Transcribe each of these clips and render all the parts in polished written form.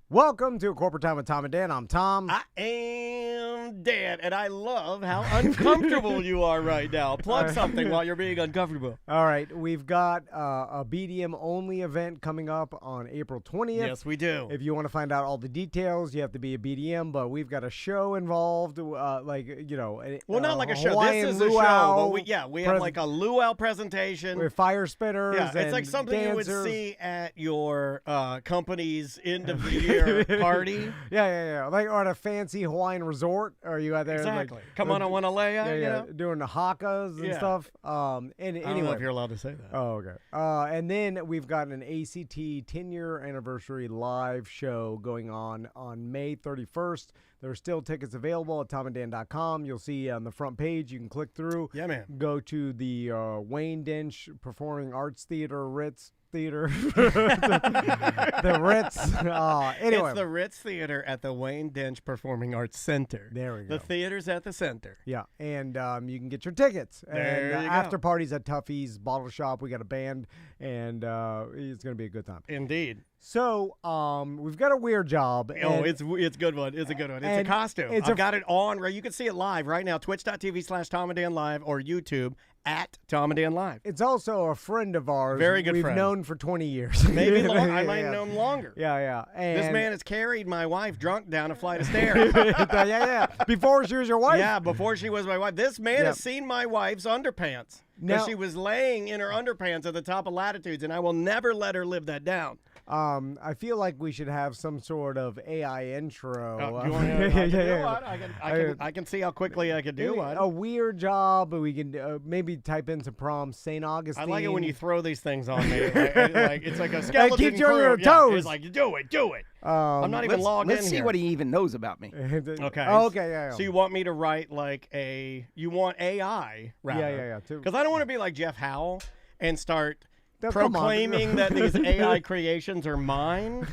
Welcome to Corporate Time with Tom and Dan. I'm Tom. I am Dan, and I love how uncomfortable you are right now. Plug something while you're being uncomfortable. All right, we've got a BDM-only event coming up on April 20th. Yes, we do. If you want to find out all the details, you have to be a BDM, but we've got a show involved, Well, not like a show. Hawaiian This is a show. But we have like a luau presentation. With fire spinners. Yeah, it's and like something dancers. you would see at your company's end of the year party. Yeah. Like or at a fancy Hawaiian resort, or you out there Exactly. like Come on, I want to lay out. yeah, doing the hakas and Yeah. stuff. I don't know if you're allowed to say that. Oh, okay. And then we've got an ACT 10-year anniversary live show going on May 31st. There are still tickets available at tomanddan.com. You'll see on the front page. You can click through. Yeah, man. Go to the Wayne Dench Performing Arts Theater, Ritz Theater. the Ritz. Anyway. It's the Ritz Theater at the Wayne Dench Performing Arts Center. There we go. The theater's at the center. Yeah, and you can get your tickets. There and you go. after parties at Tuffy's Bottle Shop. We got a band, and it's going to be a good time. Indeed. So we've got a weird job. Oh, it's a good one. It's a good one. It's a costume. I've got it on. You can see it live right now. Twitch.tv/Tom and Dan Live or YouTube at Tom and Dan Live. It's also a friend of ours. Very good We've friend. known for 20 years. Maybe longer. I might have known longer. Yeah. And This man has carried my wife drunk down a flight of stairs. yeah. Before she was your wife. Yeah, before she was my wife. This man has seen my wife's underpants. Now- Because she was laying in her underpants at the top of Latitudes, and I will never let her live that down. I feel like we should have some sort of AI intro. Do you want to do one? I can see how quickly I can do one. A weird job, but we can maybe type in some prompts. St. Augustine. I like it when you throw these things on me. It's like a skeleton keeps you on crew. your Yeah, toes. it's like, do it. I'm not even logged in Let's see here. what he even knows about me. Okay. Oh, okay, yeah. So you want me to write like you want AI, rather. Yeah. Because I don't want to be like Jeff Howell and start No, come on. proclaiming that these AI creations are mine.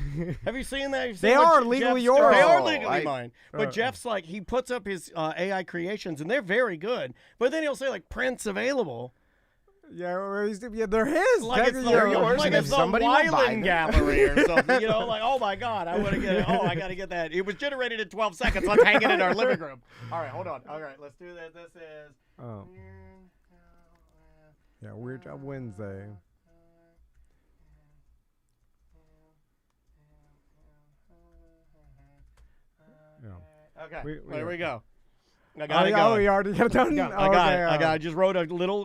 Have you seen that? They are legally Jeff's- yours. They are Oh, legally mine. But Jeff's like, he puts up his AI creations, and they're very good. But then he'll say, like, prints available. Yeah, they're his. Like it's Technically, yours, like and it's if the somebody will buy Wyland them. Gallery or something. Like, oh, my God, I want to get it. Oh, I got to get that. It was generated in 12 seconds. Let's hang it in our living room. All right, hold on. All right, let's do this. This is... Oh. Yeah, Weird Job Wednesday. Yeah. Okay, there we go. I Oh, got it yeah, going. you already got it done? Yeah, I Okay, got it. yeah. I just wrote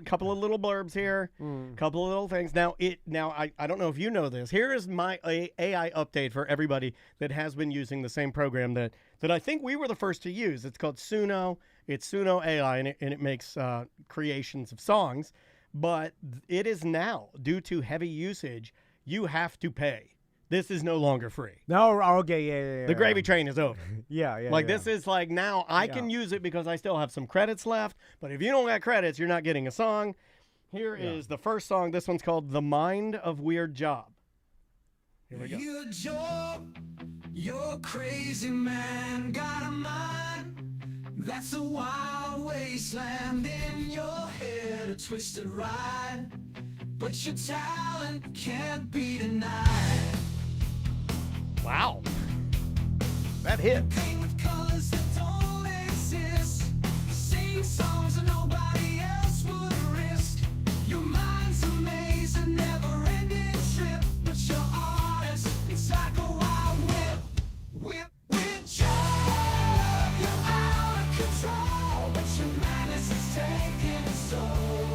couple of little blurbs here, couple of little things. Now I don't know if you know this. Here is my AI update for everybody that has been using the same program that I think we were the first to use. It's called Suno. It's Suno AI, and it makes creations of songs. But it is now, due to heavy usage, you have to pay. This is no longer free. No, okay, yeah. The gravy train is over. Yeah. This is like now I can use it because I still have some credits left. But if you don't got credits, you're not getting a song. Here is the first song. This one's called The Mind of Weird Job. Here we go. Weird job, you're a crazy man, got a mind. That's a wild wasteland in your head, a twisted ride. But your talent can't be denied. Wow. That hit. Paint with colors that don't exist. Sing songs that nobody else would risk. Your mind's a maze, a never-ending trip. But your artist, it's like a wild whip. Whip job. You're out of control, but your madness is taking its toll.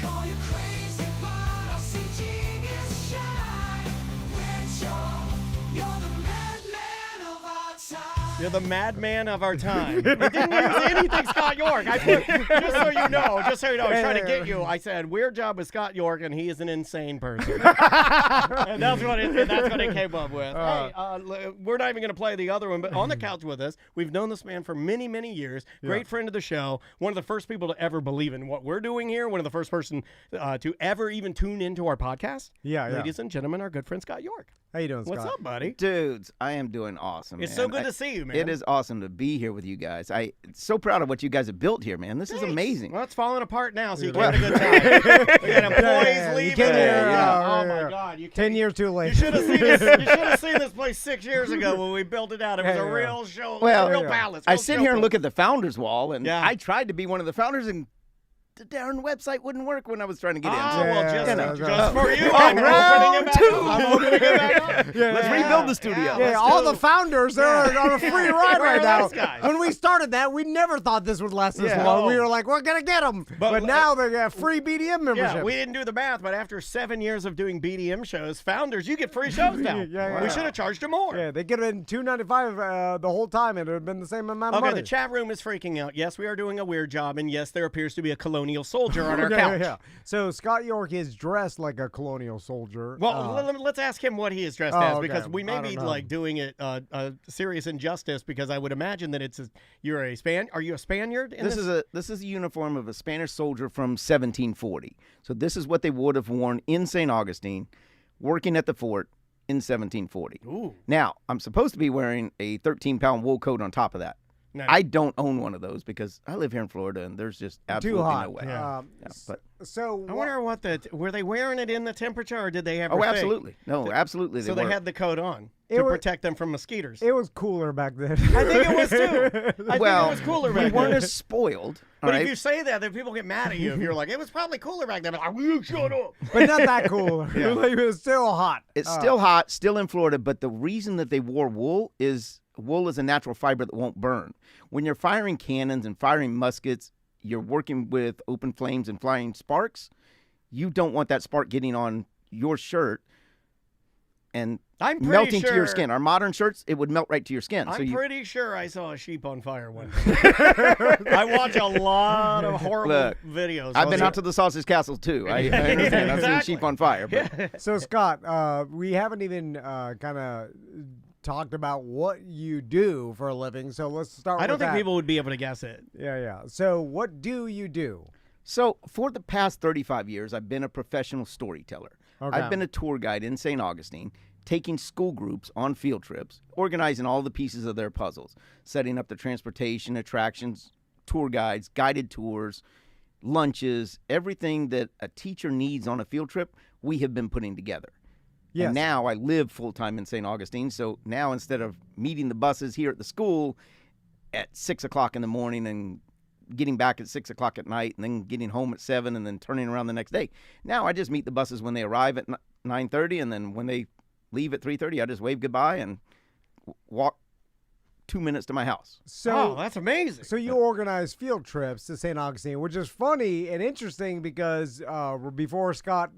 Call you crazy, but I'll see genius shine. Whip job. You're the madman of our time. You're the madman of our time. It didn't use anything Scott York. I put, just so you know, I was trying to get you. I said, Weird Job with Scott York, and he is an insane person. and that's what it came up with. We're not even going to play the other one, but on the couch with us, we've known this man for many, many years. Great friend of the show. One of the first people to ever believe in what we're doing here. One of the first person to ever even tune into our podcast. Yeah. Ladies and gentlemen, our good friend Scott York. How you doing, Scott? What's up, buddy? Dudes, I am doing awesome. It's man. so good to see you, man. It is awesome to be here with you guys. I'm so proud of what you guys have built here, man. This is amazing. Well, it's falling apart now, so you can't have a good time. We got employees leaving. came here, Oh my God! You 10 years too late. You should have seen this. You should have seen this place 6 years ago when we built it out. It was a real show. Well, a real palace. I sit here and look at the founders wall, and Yeah. I tried to be one of the founders, and the darn website wouldn't work when I was trying to get in. Oh, well, just Yeah. for you. Oh, I'm opening it back round up. I'm opening it back up. Let's rebuild the studio. Yeah, Yeah, let's all do- the founders, they're on a free ride Where right are now. those guys? When we started that, we never thought this would last this Yeah. long. No. We were like, we're going to get them. But now they got free BDM membership. Yeah, we didn't do the math, but after 7 years of doing BDM shows, founders, you get free shows now. Yeah. We should have charged them more. Yeah, they could have been $2.95 the whole time, and it would have been the same amount of Okay, money. the chat room is freaking out. Yes, we are doing a weird job, and yes, there appears to be a colonial soldier on our couch. Yeah. So Scott York is dressed like a colonial soldier. Well, let's ask him what he is dressed as, okay. because we may I be don't know. like doing it a serious injustice. Because I would imagine that you're a Are you a Spaniard? In This is a uniform of a Spanish soldier from 1740. So this is what they would have worn in St. Augustine, working at the fort in 1740. Ooh. Now, I'm supposed to be wearing a 13-pound wool coat on top of that. No, I don't own one of those because I live here in Florida and there's just absolutely Too hot. no way. Yeah. But So I wonder were they wearing it in the temperature, or did they have? oh, a thing? absolutely. No, absolutely. So they they were. had the coat on It to was- protect them from mosquitoes. it was cooler back then. I think it was too. I well, think it was cooler we back weren't then. as spoiled. But all if right? you say that, then people get mad at you. If you're like, it was probably cooler back then. Like, you shut up. But not that cool. Like, it was still hot. It's still hot, still in Florida, but the reason that they wore wool is a natural fiber that won't burn. When you're firing cannons and firing muskets, you're working with open flames and flying sparks. You don't want that spark getting on your shirt and I'm pretty melting to your sure- skin. Our modern shirts, it would melt right to your skin. I'm so you pretty sure I saw a sheep on fire one day. I watch a lot of horrible Look, videos. I've been out to the Sausage Castle too. I understand. I've seen Exactly. sheep on fire. But So Scott, we haven't even kind of talked about what you do for a living. So let's start. I don't with think that. people would be able to guess it. Yeah. So what do you do? So for the past 35 years, I've been a professional storyteller. Okay. I've been a tour guide in St. Augustine, taking school groups on field trips, organizing all the pieces of their puzzles, setting up the transportation, attractions, tour guides, guided tours, lunches, everything that a teacher needs on a field trip, we have been putting together. Yes. And now I live full-time in St. Augustine, so now instead of meeting the buses here at the school at 6 o'clock in the morning and getting back at 6 o'clock at night and then getting home at 7 and then turning around the next day, now I just meet the buses when they arrive at 9:30, and then when they leave at 3:30, I just wave goodbye and walk 2 minutes to my house. So That's amazing. So you organize field trips to St. Augustine, which is funny and interesting because before Scott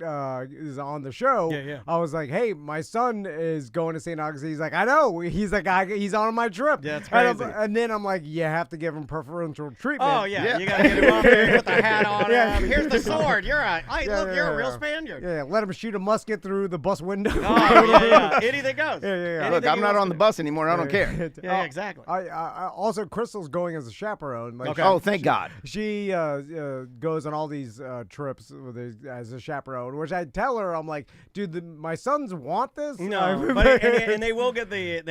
is on the show, Yeah. I was like, "Hey, my son is going to St. Augustine." He's like, "I know." He's like, "He's on my trip." Yeah, it's And crazy. and then I'm like, "You have to give him preferential treatment." Oh yeah. Yeah. You gotta get him up there, put the hat on Yeah. him. Here's the sword. You're a look, you're a real yeah. Spaniard. Yeah, let him shoot a musket through the bus window. Oh yeah. Anything goes. Yeah. Anything Look, he I'm not wants on to the do. bus anymore. I don't care. Yeah, exactly. I also Crystal's going as a chaperone. Like, Okay. Oh, thank God. She goes on all these trips as a chaperone, which I tell her, I'm like, dude, my sons want this. No, but and they will get the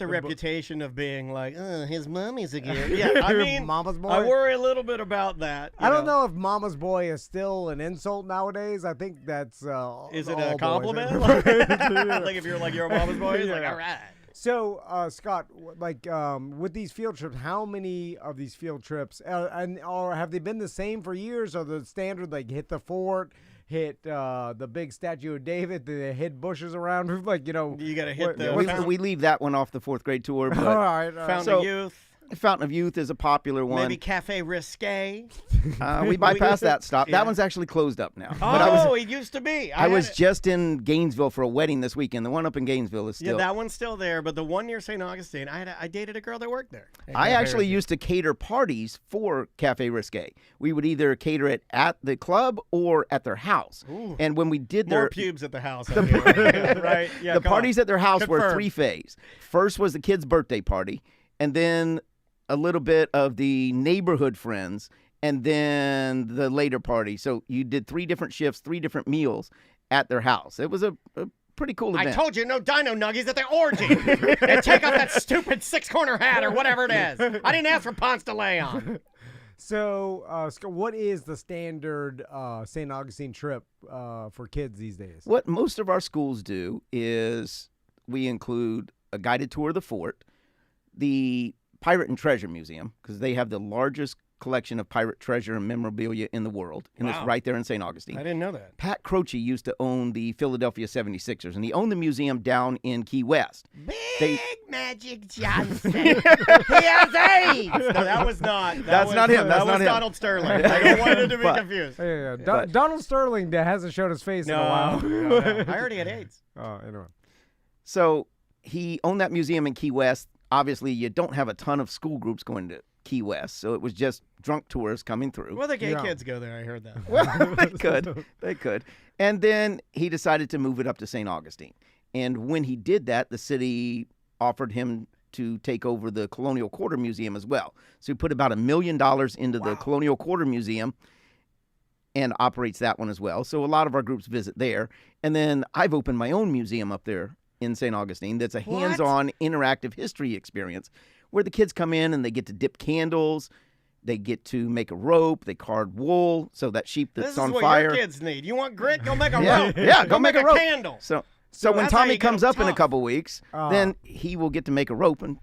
reputation of being like, his mommy's again. Yeah, I mean, Mama's boy. I worry a little bit about that. I don't know if mama's boy is still an insult nowadays. I think that's Is it all a boys. compliment? Like if you're a mama's boy, it's like, Yeah. all right. So, Scott, with these field trips, how many of these field trips, or have they been the same for years? Or the standard, like hit the fort, hit the big statue of David, the hit bushes around, You got to hit the We leave that one off the 4th grade tour, all but right. Fountain So- of Youth, Fountain of Youth is a popular one. maybe Cafe Risque. We bypassed that stop. Yeah. That one's actually closed up now. Oh, But it used to be. I was just in Gainesville for a wedding this weekend. The one up in Gainesville is still. that one's still there, but the one near St. Augustine, I dated a girl that worked there. I actually used to cater parties for Cafe Risque. We would either cater it at the club or at their house. Ooh. And when we did More their pubes at the house. I feel. Right? Yeah. the come on. parties at their house were Confirm. 3 phase. First was the kid's birthday party, and then a little bit of the neighborhood friends, and then the later party. So you did 3 different shifts, 3 different meals at their house. It was a pretty cool I event. told you, no dino nuggies at the orgy. And take off that stupid 6-corner hat or whatever it is. I didn't ask for Ponce de Leon. So, Scott, what is the standard St. Augustine trip for kids these days? What most of our schools do is we include a guided tour of the fort, the Pirate and Treasure Museum, because they have the largest collection of pirate treasure and memorabilia in the world, and it's Wow. right there in St. Augustine. I didn't know that. Pat Croce used to own the Philadelphia 76ers, and he owned the museum down in Key West. Big Magic Johnson. He has AIDS. No, that was not. That's not him. That's that not was him. Donald Sterling. I don't want it to be But- confused. Yeah. But- Donald Sterling hasn't showed his face in a while. No. I already had AIDS. Oh, anyway. So he owned that museum in Key West. Obviously, you don't have a ton of school groups going to Key West, so it was just drunk tourists coming through. Well, the gay Yeah. kids go there. I heard that. Well, they could. And then he decided to move it up to St. Augustine. And when he did that, the city offered him to take over the Colonial Quarter Museum as well. So he put about $1 million into the Colonial Quarter Museum and operates that one as well. So a lot of our groups visit there. And then I've opened my own museum up there in St. Augustine that's a What? hands-on interactive history experience where the kids come in and they get to dip candles, they get to make a rope, they card wool, so that sheep that's This is on what fire. your kids need. You want grit? Go make a Yeah, rope. yeah, go make a rope. candle. So So when that's how Tommy you get comes 'em up in a tough. couple weeks, Ah. then he will get to make a rope, and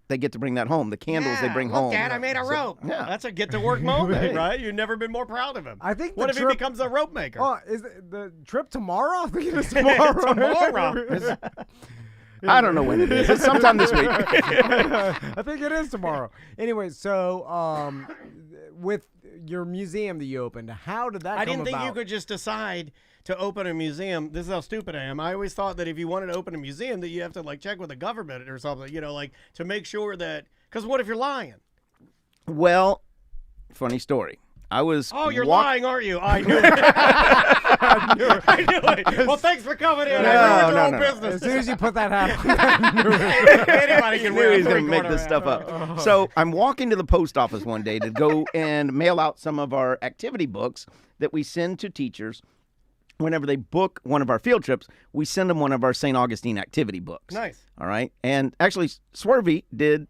they get to bring that home. The candles they bring look, home. Dad, I made a rope. yeah. That's a get to work moment, Hey. right? You've never been more proud of him. I think What the if trip- he becomes a rope maker? Oh, is the trip tomorrow? I think it is tomorrow. Tomorrow. I don't know when it is. It's sometime this week. I think it is tomorrow. Anyway, so with your museum that you opened, how did that I come didn't think about? you could just decide to open a museum. This is how stupid I am. I always thought that if you wanted to open a museum, that you have to like check with the government or something, you know, like to make sure that. Because what if you're lying? Well, funny story. I was. Oh, you're walk- lying, aren't you? I knew it. I knew it. Well, thanks for coming in. I ruined your own no. As business. soon as you put that hat on, Anybody He can knew wear he a was going to three-quarter make this hat. stuff up. So I'm walking to the post office one day to go and mail out some of our activity books that we send to teachers. Whenever they book one of our field trips, we send them one of our St. Augustine activity books. Nice. All right. And actually, Swervey did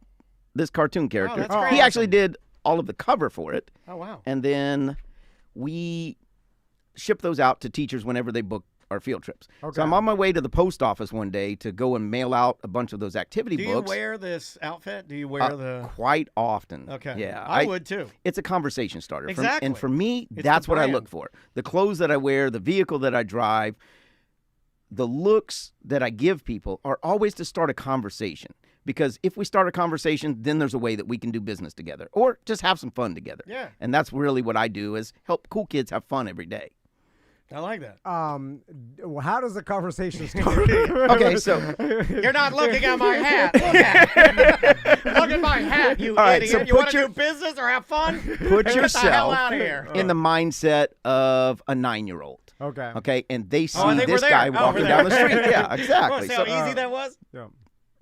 this cartoon character. that's great. He actually did all of the cover for it. Oh, wow. And then we ship those out to teachers whenever they book our field trips. Okay. So I'm on my way to the post office one day to go and mail out a bunch of those activity Do you books. wear this outfit? Do you wear the... Quite often. Okay. Yeah. I would too. It's a conversation starter. Exactly. And for me, It's that's the what I brand. look for. The clothes that I wear, the vehicle that I drive, the looks that I give people are always to start a conversation. Because if we start a conversation, then there's a way that we can do business together or just have some fun together. Yeah. And that's really what I do is help cool kids have fun every day. I like that. well, how does the conversation start? Okay, so You're not looking at my hat. Look at it. Look at my hat, you All right, idiot. so You put want to your- do business or have fun? put Get the hell yourself out of here. in the mindset of a 9-year-old. Okay. Okay, and they see I think this we're there. guy Oh, walking we're down the there. street. Yeah, exactly. See how So easy that was? Yeah.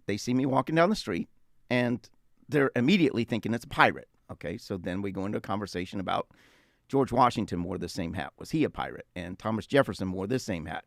they see me walking down the street, and they're immediately thinking it's a pirate. Okay, so then we go into a conversation about George Washington wore the same hat. Was he a pirate? And Thomas Jefferson wore this same hat.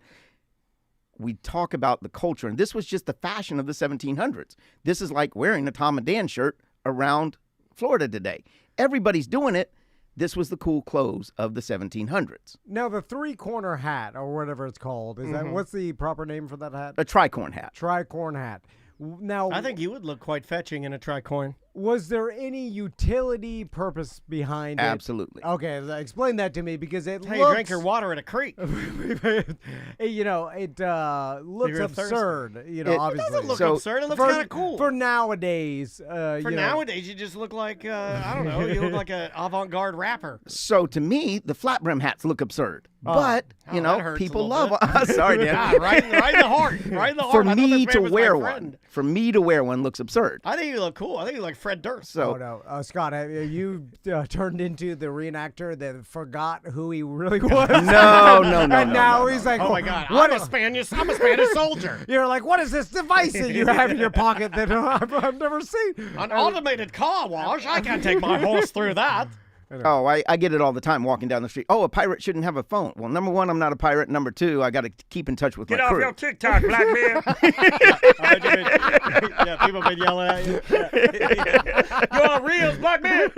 We talk about the culture, and this was just the fashion of the 1700s. This is like wearing a Tom and Dan shirt around Florida today. Everybody's doing it. This was the cool clothes of the 1700s. Now the 3-corner hat or whatever it's called is that what's the proper name for that hat? A tricorn hat. Tricorn hat. Now, I think you would look quite fetching in a tricorn. was there any utility purpose behind it? Absolutely. Okay, explain that to me because it How looks. you drink your water at a creek. You know, it looks You're thirsty. absurd. You know, It obviously. Doesn't look So, absurd. It looks for, kind of cool. for nowadays. For you know, nowadays, you just look like, I don't know, you look like an avant-garde rapper. So to me, the flat brim hats look absurd. But, you Oh, that know, hurts a people little love Sorry, Dan. Yeah, right in the heart. Right in the heart. For I thought me this to man was my wear friend. one. For me to wear one looks absurd. I think you look cool. I think you look Fred Durst. So Oh no, Scott, have you turned into the reenactor that forgot who he really was? No, no, no, And no, now no, he's no, like, Oh my God! What I'm a Spanish soldier. You're like, what is this device that you have in your pocket that I've never seen? An automated car wash. I can't take my horse through that. Oh, I get it all the time walking down the street. Oh, a pirate shouldn't have a phone. Well, number one, I'm not a pirate. Number two, I got to keep in touch with Get my off crew. your TikTok, black man. Yeah, people been yelling at you. Yeah. You're on reels, black man.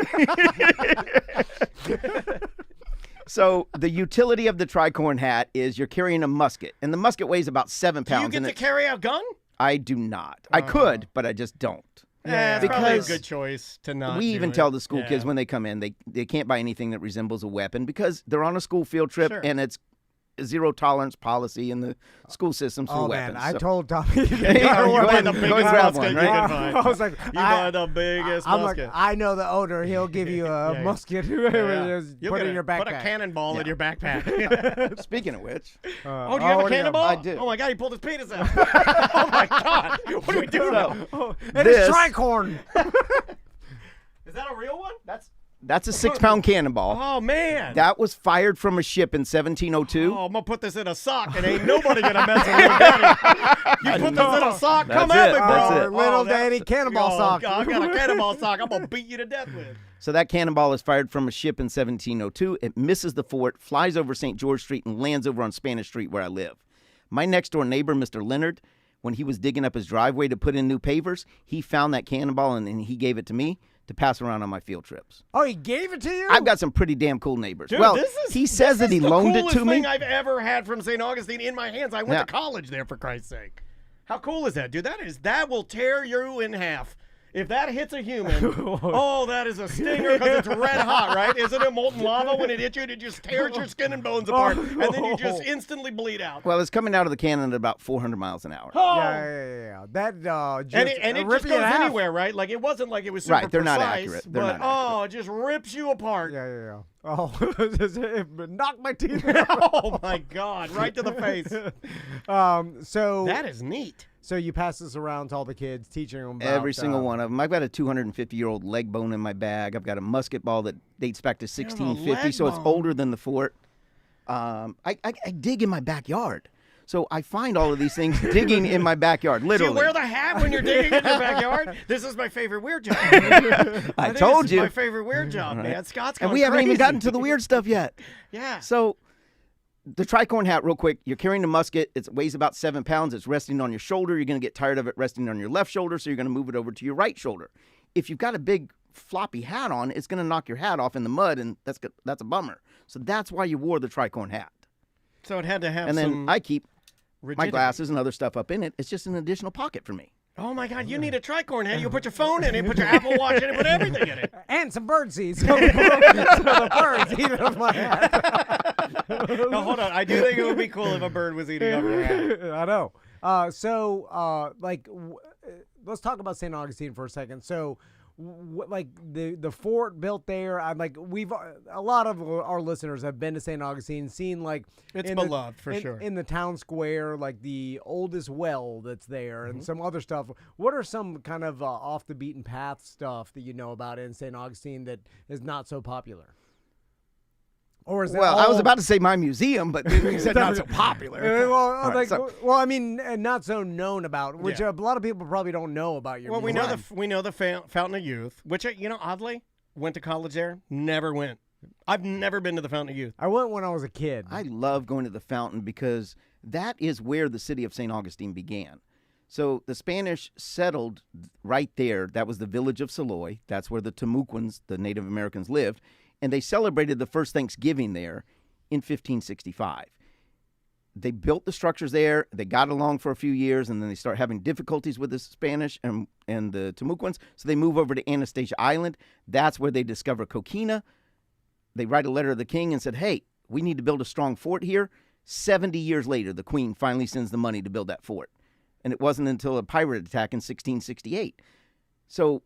So the utility of the tricorn hat is you're carrying a musket, and the musket weighs about 7 Do you pounds. get to carry a gun? I do not. I could, but I just don't. Yeah, it's probably a Because good choice to not. We do even it. tell the school Yeah. kids when they come in, they can't buy anything that resembles a weapon because they're on a school field trip, Sure. and it's a zero tolerance policy in the school systems for Oh weapons. man, I So- told Tommy. Hey, Yeah, go you ahead buy the and- go biggest and grab musket one, you right? can find. I was like, You buy the biggest I'm musket. like, I know the owner. He'll give you a Yeah. musket. Yeah. Just You'll put get it in your backpack. Put a cannonball in Yeah. your backpack. Speaking of which, Oh, do you have a what do cannonball? I do. Oh my God, he pulled his penis out. Oh my God, what do we do now? And This- it's tricorn. Is that a real one? that's a 6-pound cannonball. Oh man. That was fired from a ship in 1702. Oh, I'm gonna put this in a sock, and ain't nobody gonna mess with your daddy. You put this in a sock, come That's at it, me, bro. that's it. Little that- Danny cannonball Oh, sock. God, I got a cannonball sock. I'm gonna beat you to death with. So that cannonball is fired from a ship in 1702. It misses the fort, flies over St. George Street, and lands over on Spanish Street where I live. My next door neighbor, Mr. Leonard, when he was digging up his driveway to put in new pavers, he found that cannonball and he gave it to me to pass around on my field trips. Oh, he gave it to you? I've got some pretty damn cool neighbors. Dude, well, this is, he says this that he is the loaned it coolest to me. thing I've ever had from St. Augustine in my hands. I went Yeah. to college there, for Christ's sake. How cool is that, dude? That will tear you in half. If that hits a human, oh, that is a stinger because it's red hot, right? Isn't it molten lava when it hits you? It just tears your skin and bones apart, and then you just instantly bleed out. Well, it's coming out of the cannon at about 400 miles an hour. Oh! Yeah. That just And it rip just you in goes half. anywhere, right? Like it wasn't like it was super Right, they're not precise, accurate. They're but not it just rips you apart. Yeah. Oh, it knocked my teeth out. Oh my God! Right to the face. So That is neat. So you pass this around to all the kids, teaching them about, Every single one of them. I've got a 250-year-old leg bone in my bag. I've got a musket ball that dates back to 1650, leg so it's bone. older than the fort. I dig in my backyard. So I find all of these things digging in my backyard, Do literally. you wear the hat when you're digging in your backyard? This is my favorite weird job. I told This you. is my favorite weird job, man. Scott's And going we haven't even crazy. gotten to the weird stuff yet. Yeah. So the tricorn hat, real quick, you're carrying a musket. It weighs about 7 pounds. It's resting on your shoulder. You're going to get tired of it resting on your left shoulder, so you're going to move it over to your right shoulder. If you've got a big floppy hat on, it's going to knock your hat off in the mud, and that's a bummer. So that's why you wore the tricorn hat. So it had to have And then some I keep rigidity. my glasses and other stuff up in it. It's just an additional pocket for me. Oh my God! You need a tricorn hat. You put your phone in it, put your Apple Watch in it, put everything in it. and some bird seeds. So the birds eat off my hat. No, hold on. I do think it would be cool if a bird was eating up your hat. I know. Let's talk about St. Augustine for a second. So, like the fort built there. I'm like a lot of our listeners have been to St. Augustine, seen like It's in beloved for sure. in the town square, like the oldest well that's there, Mm-hmm. and some other stuff. What are some kind of off the beaten path stuff that you know about in St. Augustine that is not so popular? Or is that Well, I was all- about to say my museum, but you said not so popular. Well, right, so- I mean, not so known about, which Yeah. a lot of people probably don't know about your. Well, we museum. know the Fountain of Youth, which oddly went to college there. Never went. I've never been to the Fountain of Youth. I went when I was a kid. I love going to the fountain because that is where the city of St. Augustine began. So the Spanish settled right there. That was the village of Saloy. That's where the Temuquans, the Native Americans, lived. And they celebrated the first Thanksgiving there in 1565. They built the structures there. They got along for a few years, and then they start having difficulties with the Spanish and the Temuquans. So they move over to Anastasia Island. That's where they discover coquina. They write a letter to the king and said, hey, we need to build a strong fort here. 70 years later, the queen finally sends the money to build that fort. And it wasn't until a pirate attack in 1668. So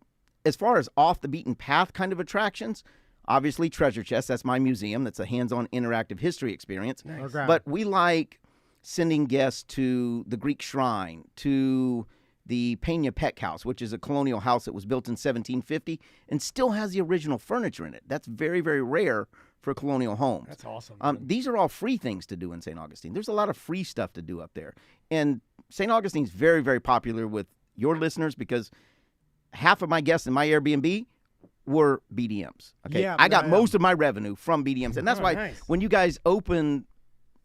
as far as off the beaten path kind of attractions, obviously treasure chest, that's my museum. That's a hands-on interactive history experience. Okay. But we like sending guests to the Greek shrine, to the Peña-Pec House, which is a colonial house that was built in 1750 and still has the original furniture in it. That's very, very rare for colonial homes. That's awesome. These are all free things to do in St. Augustine. There's a lot of free stuff to do up there. And St. Augustine's very, very popular with your listeners because half of my guests in my Airbnb were BDMs. Okay, Yeah, I got yeah. most of my revenue from BDMs, and that's Oh, why nice. when you guys opened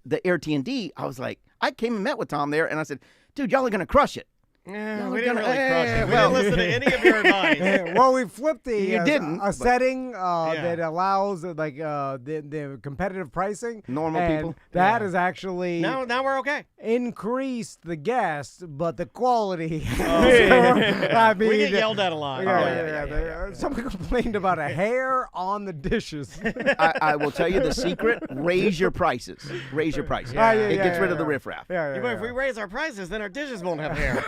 the Air T&D, I was like, I came and met with Tom there, and I said, dude, y'all are gonna crush it. Yeah, No, we we're didn't gonna- really crush it. We well- didn't listen to any of your advice. Well, we flipped the You didn't, a but- setting Yeah. that allows the competitive pricing. Normal and people. That Yeah. is actually Now we're okay. increased the guests, but the quality. yeah. I mean, We get yelled at a lot. Yeah, Oh, yeah. Someone complained about a hair on the dishes. I will tell you the secret: raise your prices. Raise your prices. Yeah, It gets rid of the riffraff. Yeah, But if we raise our prices, then our dishes won't have hair.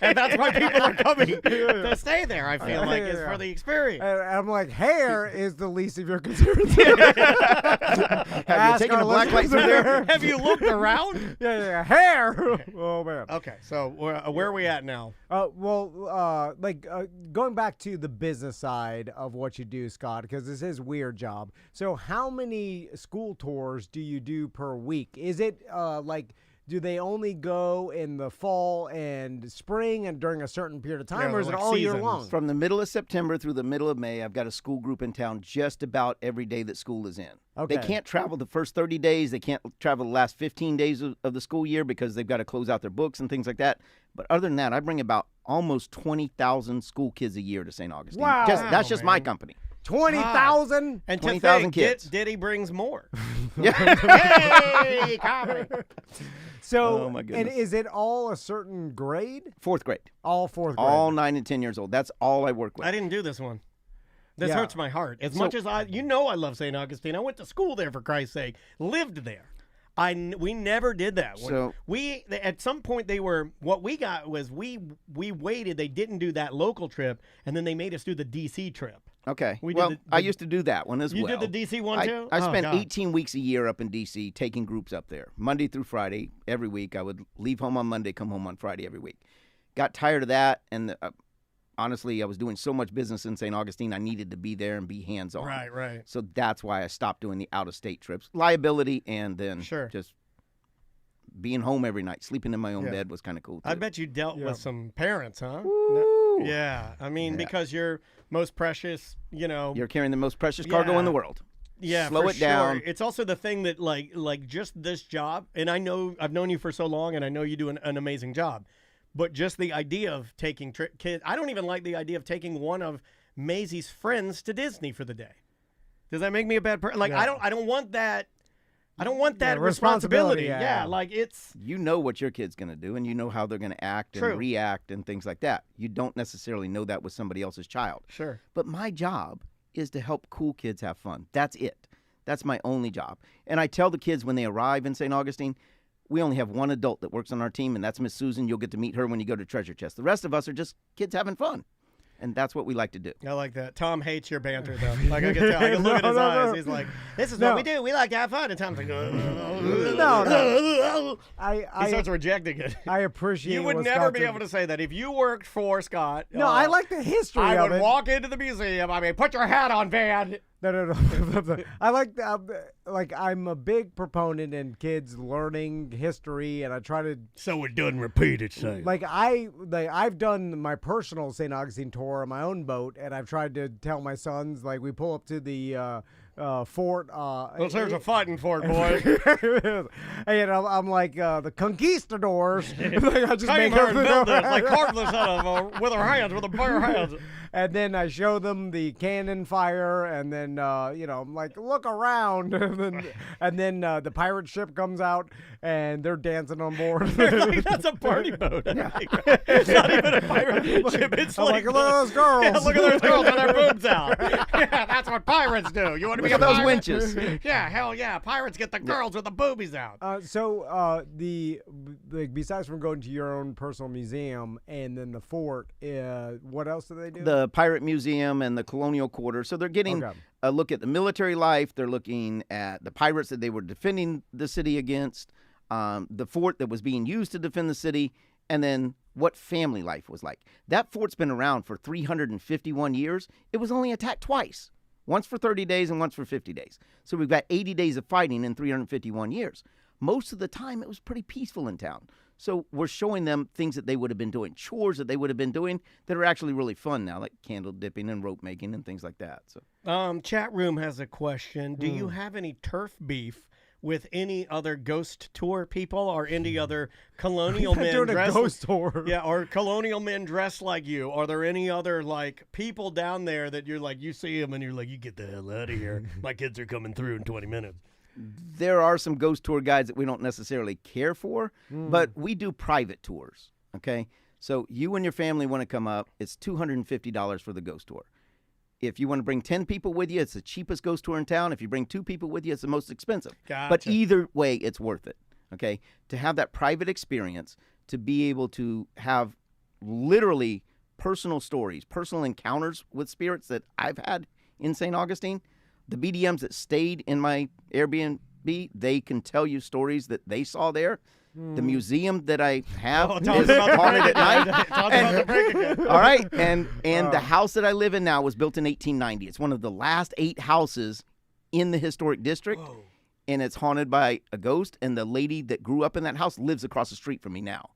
And that's why people are coming to stay there, I feel like, is for the experience. And I'm like, hair is the least of your concerns. Have Ask you taken our a black light listeners through there. there? Have you looked around? Yeah, hair. Oh man. Okay, so where are we at now? Going back to the business side of what you do, Scott, because this is a weird job. So, how many school tours do you do per week? Is it do they only go in the fall and spring and during a certain period of time, Yeah, or is it like all year seasons. long? From the middle of September through the middle of May, I've got a school group in town just about every day that school is in. Okay. They can't travel the first 30 days. They can't travel the last 15 days of the school year because they've got to close out their books and things like that. But other than that, I bring about almost 20,000 school kids a year to St. Augustine. Wow. That's just my Man. company. 20,000. And 20,000 kids. Diddy brings more. Yeah. Hey, comedy. So, Oh, my and goodness. is it all a certain grade? Fourth grade. All fourth grade. All 9 and 10 years old. That's all I work with. I didn't do this one. This Yeah. hurts my heart. As much as I love St. Augustine. I went to school there, for Christ's sake. Lived there. We never did that. So- At some point what we got was we waited. They didn't do that local trip, and then they made us do the DC trip. Okay. We did Well, the- I used to do that one as You well. did the DC one I, too? I Oh, spent God. 18 weeks a year up in D.C. taking groups up there, Monday through Friday, every week. I would leave home on Monday, come home on Friday every week. Got tired of that, and honestly, I was doing so much business in St. Augustine, I needed to be there and be hands-on. Right. So that's why I stopped doing the out-of-state trips. Liability, and then Sure. just being home every night, sleeping in my own Yeah. bed was kind of cool, too. I bet you dealt Yeah. with some parents, huh? Woo! Yeah. I mean, Yeah. because you're most precious, You're carrying the most precious cargo in the world. Yeah, Slow for it down. Sure. It's also the thing that like just this job, and I've known you for so long, and I know you do an amazing job. But just the idea of taking kids, I don't even like the idea of taking one of Maisie's friends to Disney for the day. Does that make me a bad person? Like Yeah. I don't want that. I don't want that Yeah, responsibility. responsibility, Yeah, yeah. like it's You know what your kid's going to do, and you know how they're going to act True. and react and things like that. You don't necessarily know that with somebody else's child. sure. But my job is to help cool kids have fun. That's it. That's my only job. And I tell the kids when they arrive in St. Augustine, we only have one adult that works on our team, and that's Miss Susan. You'll get to meet her when you go to Treasure Chest. The rest of us are just kids having fun. And that's what we like to do. I like that. Tom hates your banter, though. Like I can tell. I can look at his No, eyes. no. He's like, "This is No. what we do. We like to have fun." And Tom's like, No. He starts rejecting it. I appreciate. You would what never Scott be did. able to say that if you worked for Scott. No, I like the history I of would it. walk into the museum. I mean, put your hat on, Van. No. I like I'm a big proponent in kids learning history, and I try to So it doesn't repeat itself. I've done my personal St. Augustine tour on my own boat, and I've tried to tell my sons we pull up to the fort. Well, there's a fighting for it, boys. And I'm like the conquistadors. I just Came make here up and the- built this like carved this out of with our hands, with our bare hands. And then I show them the cannon fire, and then I'm like, look around, and then the pirate ship comes out, and they're dancing on board. They're like, that's a party boat. It's not even a pirate ship. It's I'm like, look at those girls. Yeah, look at those girls with their boobs out. Yeah, that's what pirates do. You want to be Look a at those pirate? winches. Yeah, hell yeah. Pirates get the girls with the boobies out. Besides from going to your own personal museum and then the fort, what else do they do? The Pirate Museum and the Colonial Quarter. So they're getting Okay. a look at the military life. They're looking at the pirates that they were defending the city against, the fort that was being used to defend the city, and then what family life was like. That fort's been around for 351 years. It was only attacked twice, once for 30 days and once for 50 days. So we've got 80 days of fighting in 351 years. Most of the time, it was pretty peaceful in town. So we're showing them things that they would have been doing, chores that they would have been doing that are actually really fun now, like candle dipping and rope making and things like that. So Chat room has a question. Do you have any turf beef with any other ghost tour people or any other colonial men doing a dressed ghost tour. Yeah, or colonial men dressed like you? Are there any other like people down there that you're like, you see them and you're like, you get the hell out of here. My kids are coming through in 20 minutes. there are some ghost tour guides that we don't necessarily care for, but we do private tours, okay? So you and your family want to come up, it's $250 for the ghost tour. If you want to bring 10 people with you, it's the cheapest ghost tour in town. If you bring 2 people with you, it's the most expensive. Gotcha. But either way, it's worth it, okay? To have that private experience, to be able to have literally personal stories, personal encounters with spirits that I've had in St. Augustine. The BDMs that stayed in my Airbnb, they can tell you stories that they saw there. The museum that I have is haunted at night. All right, and the house that I live in now was built in 1890. It's one of the last 8 houses in the historic district, and it's haunted by a ghost. And the lady that grew up in that house lives across the street from me now.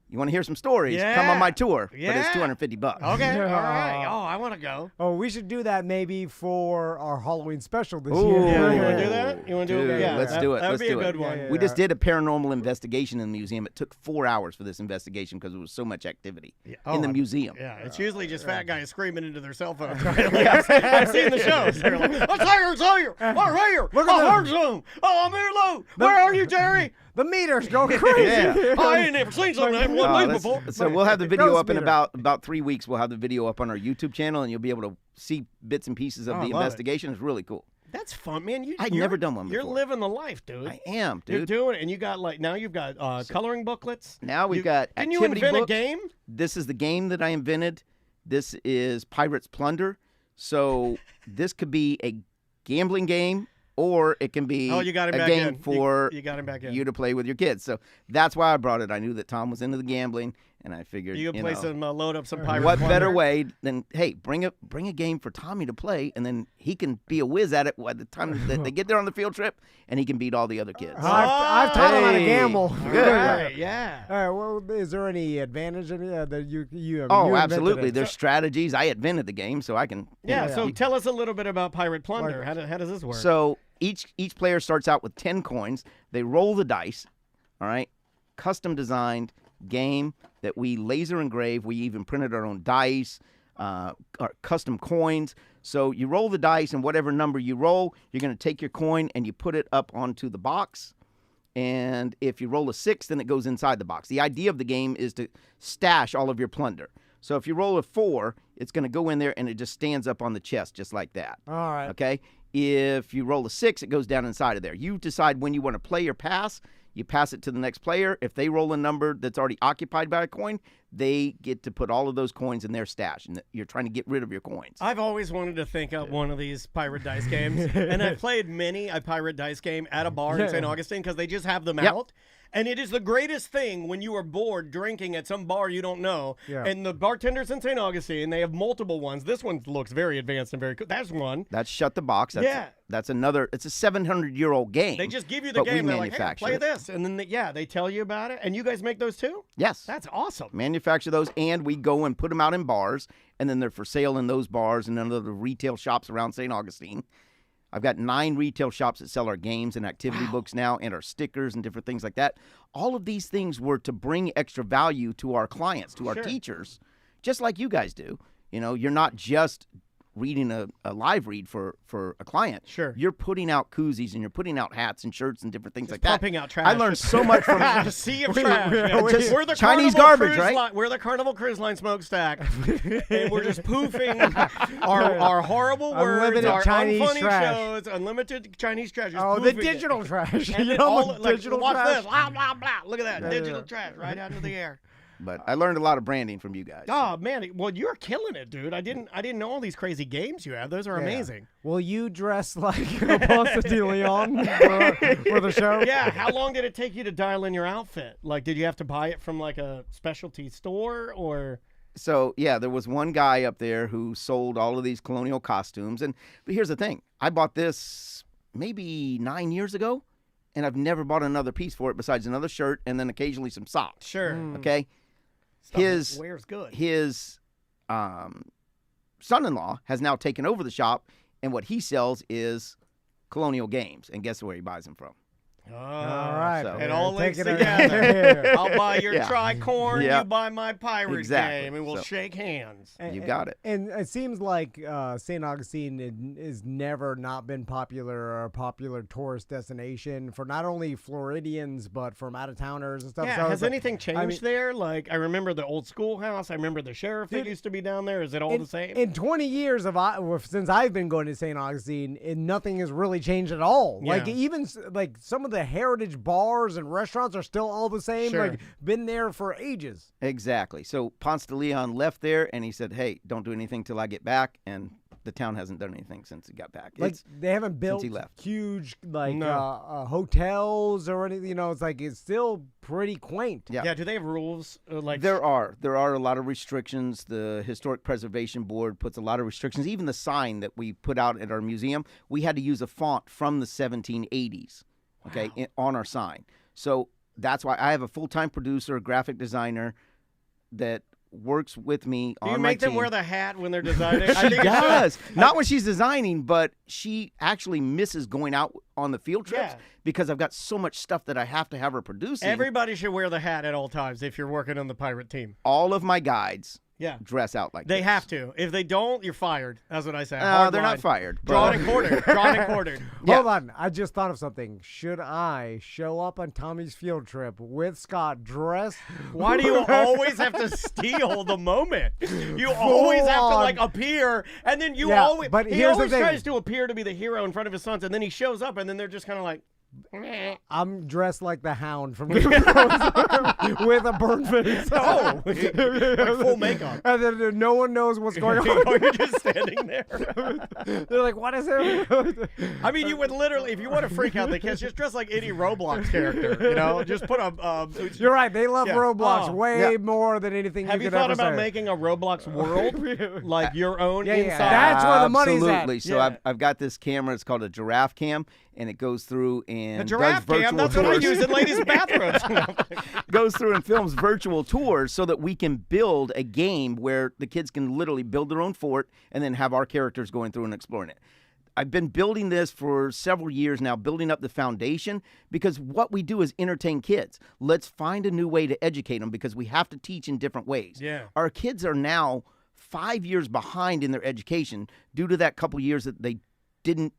You want to hear some stories? Come on my tour, but it's $250. Okay, all right. Oh, I want to go. Oh, we should do that maybe for our Halloween special this Ooh. year. Yeah, you want to do that? You want to do it? Dude, Yeah, let's do it. That would Let's be do a it. good one. Yeah, We just did a paranormal investigation in the museum. It took 4 hours for this investigation because there was so much activity in the museum. Yeah, it's usually just fat guys screaming into their cell phones. Right? Like, I've seen the shows. They're like, it's here. I'm here. Look at Oh, them. hard zone. Oh, I'm here low. Where are you, Jerry? The meters go crazy. Yeah. I ain't never seen something I haven't like before. So we'll have the video Ghost up in meter. about 3 weeks. We'll have the video up on our YouTube channel, and you'll be able to see bits and pieces of Oh, the I love it. investigation. It's really cool. That's fun, man. I'd you're- never done one You're before. living the life, dude. I am, You're dude. doing it, and you got like now you've got coloring booklets. Now we've got Didn't you activity invent books. a game? This is the game that I invented. This is Pirates Plunder. So this could be a gambling game, or it can be Oh, you got him a back game in. for You got him back in. you to play with your kids. So that's why I brought it. I knew that Tom was into the gambling, and I figured You can play know, some load up some pirate. what Plunder. better way than hey, bring a game for Tommy to play, and then he can be a whiz at it by the time that they get there on the field trip, and he can beat all the other kids. I've taught him how to Hey. gamble. All Good. right, yeah. All right. Well, is there any advantage in it that you Oh, you invented absolutely. it? There's strategies. I invented the game, so I can. you Yeah, know, so tell us a little bit about Pirate Plunder. How does this work? So each player starts out with 10 coins. They roll the dice. All right, custom designed game that we laser engrave. We even printed our own dice, our custom coins. So you roll the dice, and whatever number you roll, you're going to take your coin and you put it up onto the box. And if you roll a 6, then it goes inside the box. The idea of the game is to stash all of your plunder. So if you roll a 4, it's going to go in there and it just stands up on the chest just like that. All right. Okay? If you roll a 6, it goes down inside of there. You decide when you want to play or pass. You pass it to the next player. If they roll a number that's already occupied by a coin, they get to put all of those coins in their stash. And you're trying to get rid of your coins. I've always wanted to think up one of these pirate dice games, and I've played many a pirate dice game at a bar in St. Augustine because they just have them Yep. out. And it is the greatest thing when you are bored drinking at some bar you don't know. Yeah. And the bartenders in St. Augustine, they have multiple ones. This one looks very advanced and very cool. That's one. That's Shut the Box. That's, Yeah. That's another. It's a 700-year-old game. They just give you the but we game. They're like, hey, manufacture play it. this. And then, they tell you about it. And you guys make those too? Yes. That's awesome. Manufacture those, and we go and put them out in bars, and then they're for sale in those bars and in other retail shops around St. Augustine. I've got 9 retail shops that sell our games and activity books now, and our stickers and different things like that. All of these things were to bring extra value to our clients, to our Sure. teachers, just like you guys do. You know, you're not just reading a live read for a client. Sure. You're putting out koozies, and you're putting out hats and shirts and different things like Pumping that. out trash. I learned so much from A sea of trash. Just We're the Chinese Carnival garbage, Cruise right? We're the Carnival Cruise Line smokestack, and we're just poofing our horrible words, Unlimited our Chinese unfunny trash. shows, unlimited Chinese trash. Just Oh, the poofing it. digital trash. And You then know, all with like, digital watch trash. this, blah blah blah. Look at that Yeah, digital yeah. trash right out into the air. But I learned a lot of branding from you guys. Oh man, well you're killing it, dude. I didn't know all these crazy games you have. Those are amazing. Will you dress like Ponce de Leon for the show? Yeah. How long did it take you to dial in your outfit? Like, did you have to buy it from like a specialty store or? So, yeah, there was one guy up there who sold all of these colonial costumes. But here's the thing. I bought this maybe 9 years ago, and I've never bought another piece for it besides another shirt and then occasionally some socks. Sure. Okay. Stuff wears good. His son-in-law has now taken over the shop, and what he sells is colonial games. And guess where he buys them from? Oh, All right. So- it all links Take it together. I'll buy your Yeah. tricorn, Yeah. you buy my pirate Exactly. game, and we'll So- shake hands. You got it. And it seems like St. Augustine is never not been popular or a popular tourist destination for not only Floridians but from out of towners and stuff. Yeah, So has it's like- anything changed there? Like, I remember the old schoolhouse. I remember the sheriff that Dude, used to be down there. Is it all the same? In 20 years since I've been going to St. Augustine, nothing has really changed at all. Yeah. Like even like some of the heritage bars and restaurants are still all the same. Sure. Like been there for ages. Exactly. So Ponce de Leon left there, and he said, "Hey, don't do anything till I get back." And the town hasn't done anything since he got back. Like It's- they haven't built he left. huge like No. hotels or anything. You know, it's like it's still pretty quaint. Yeah. Yeah, do they have rules? Like There are a lot of restrictions. The Historic Preservation Board puts a lot of restrictions. Even the sign that we put out at our museum, we had to use a font from the 1780s, okay, on our sign. So that's why I have a full-time producer, a graphic designer that works with me Do on you my make them team. wear the hat when they're designing? I She think you should. does. Not when she's designing, but she actually misses going out on the field trips Yeah. because I've got so much stuff that I have to have her producing. Everybody should wear the hat at all times if you're working on the pirate team. All of my guides Yeah. dress out like They this. have to. If they don't, you're fired. That's what I say. No, Hard they're line. not fired. Drawn but- and quartered. Drawn and quartered. Yeah. Hold on, I just thought of something. Should I show up on Tommy's field trip with Scott dressed? Why do you always have to steal the moment? You always have to on. like appear, and then you Yeah, always. but he here's the always thing. tries to appear to be the hero in front of his sons, and then he shows up, and then they're just kind of like. "Meh." I'm dressed like the Hound from Game of Thrones with a burn face. Oh, like full makeup. And then no one knows what's going on. Oh, you're just standing there. They're like, what is it? I mean, you would literally, if you want to freak out the kids, just dress like any Roblox character. You know, just put a. You're right. They love Yeah. Roblox Oh, way yeah. more than anything Have you you could thought ever about say. making a Roblox world like your own Yeah, yeah. inside? That's where the money's at. Absolutely. So Yeah. I've got this camera. It's called a giraffe cam, and it goes through and The giraffe does cam. virtual That's what I tours. use in ladies' bathrooms. Goes through and films virtual tours so that we can build a game where the kids can literally build their own fort and then have our characters going through and exploring it. I've been building this for several years now, building up the foundation, because what we do is entertain kids. Let's find a new way to educate them because we have to teach in different ways. Yeah. Our kids are now 5 years behind in their education due to that couple years that they didn't,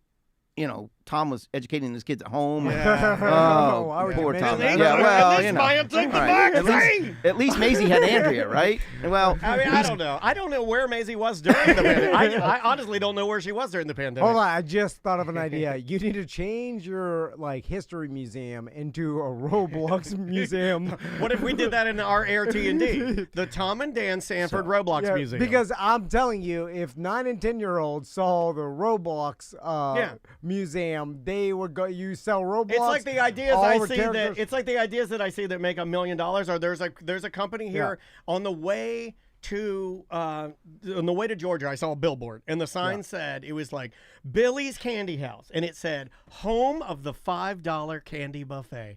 Tom was educating his kids at home. Yeah. Oh, Why would poor you Tom. mention Yeah, that? well, Man, take the All right. vaccine. At least Maisie had Andrea, right? Well, I mean, I don't know. I don't know where Maisie was during the pandemic. I honestly don't know where she was during the pandemic. Hold on, I just thought of an idea. You need to change your history museum into a Roblox museum. What if we did that in our Air T&D? The Tom and Dan Sanford Roblox Yeah, Museum. because I'm telling you, if 9 and 10-year-olds saw the Roblox museum, they would go. You sell Roblox. it's like the ideas all I the see characters- that it's like the ideas that I see that make $1 million. Or there's a company here on the way to Georgia. I saw a billboard and the sign said it was like Billy's Candy House, and it said home of the $5 candy buffet.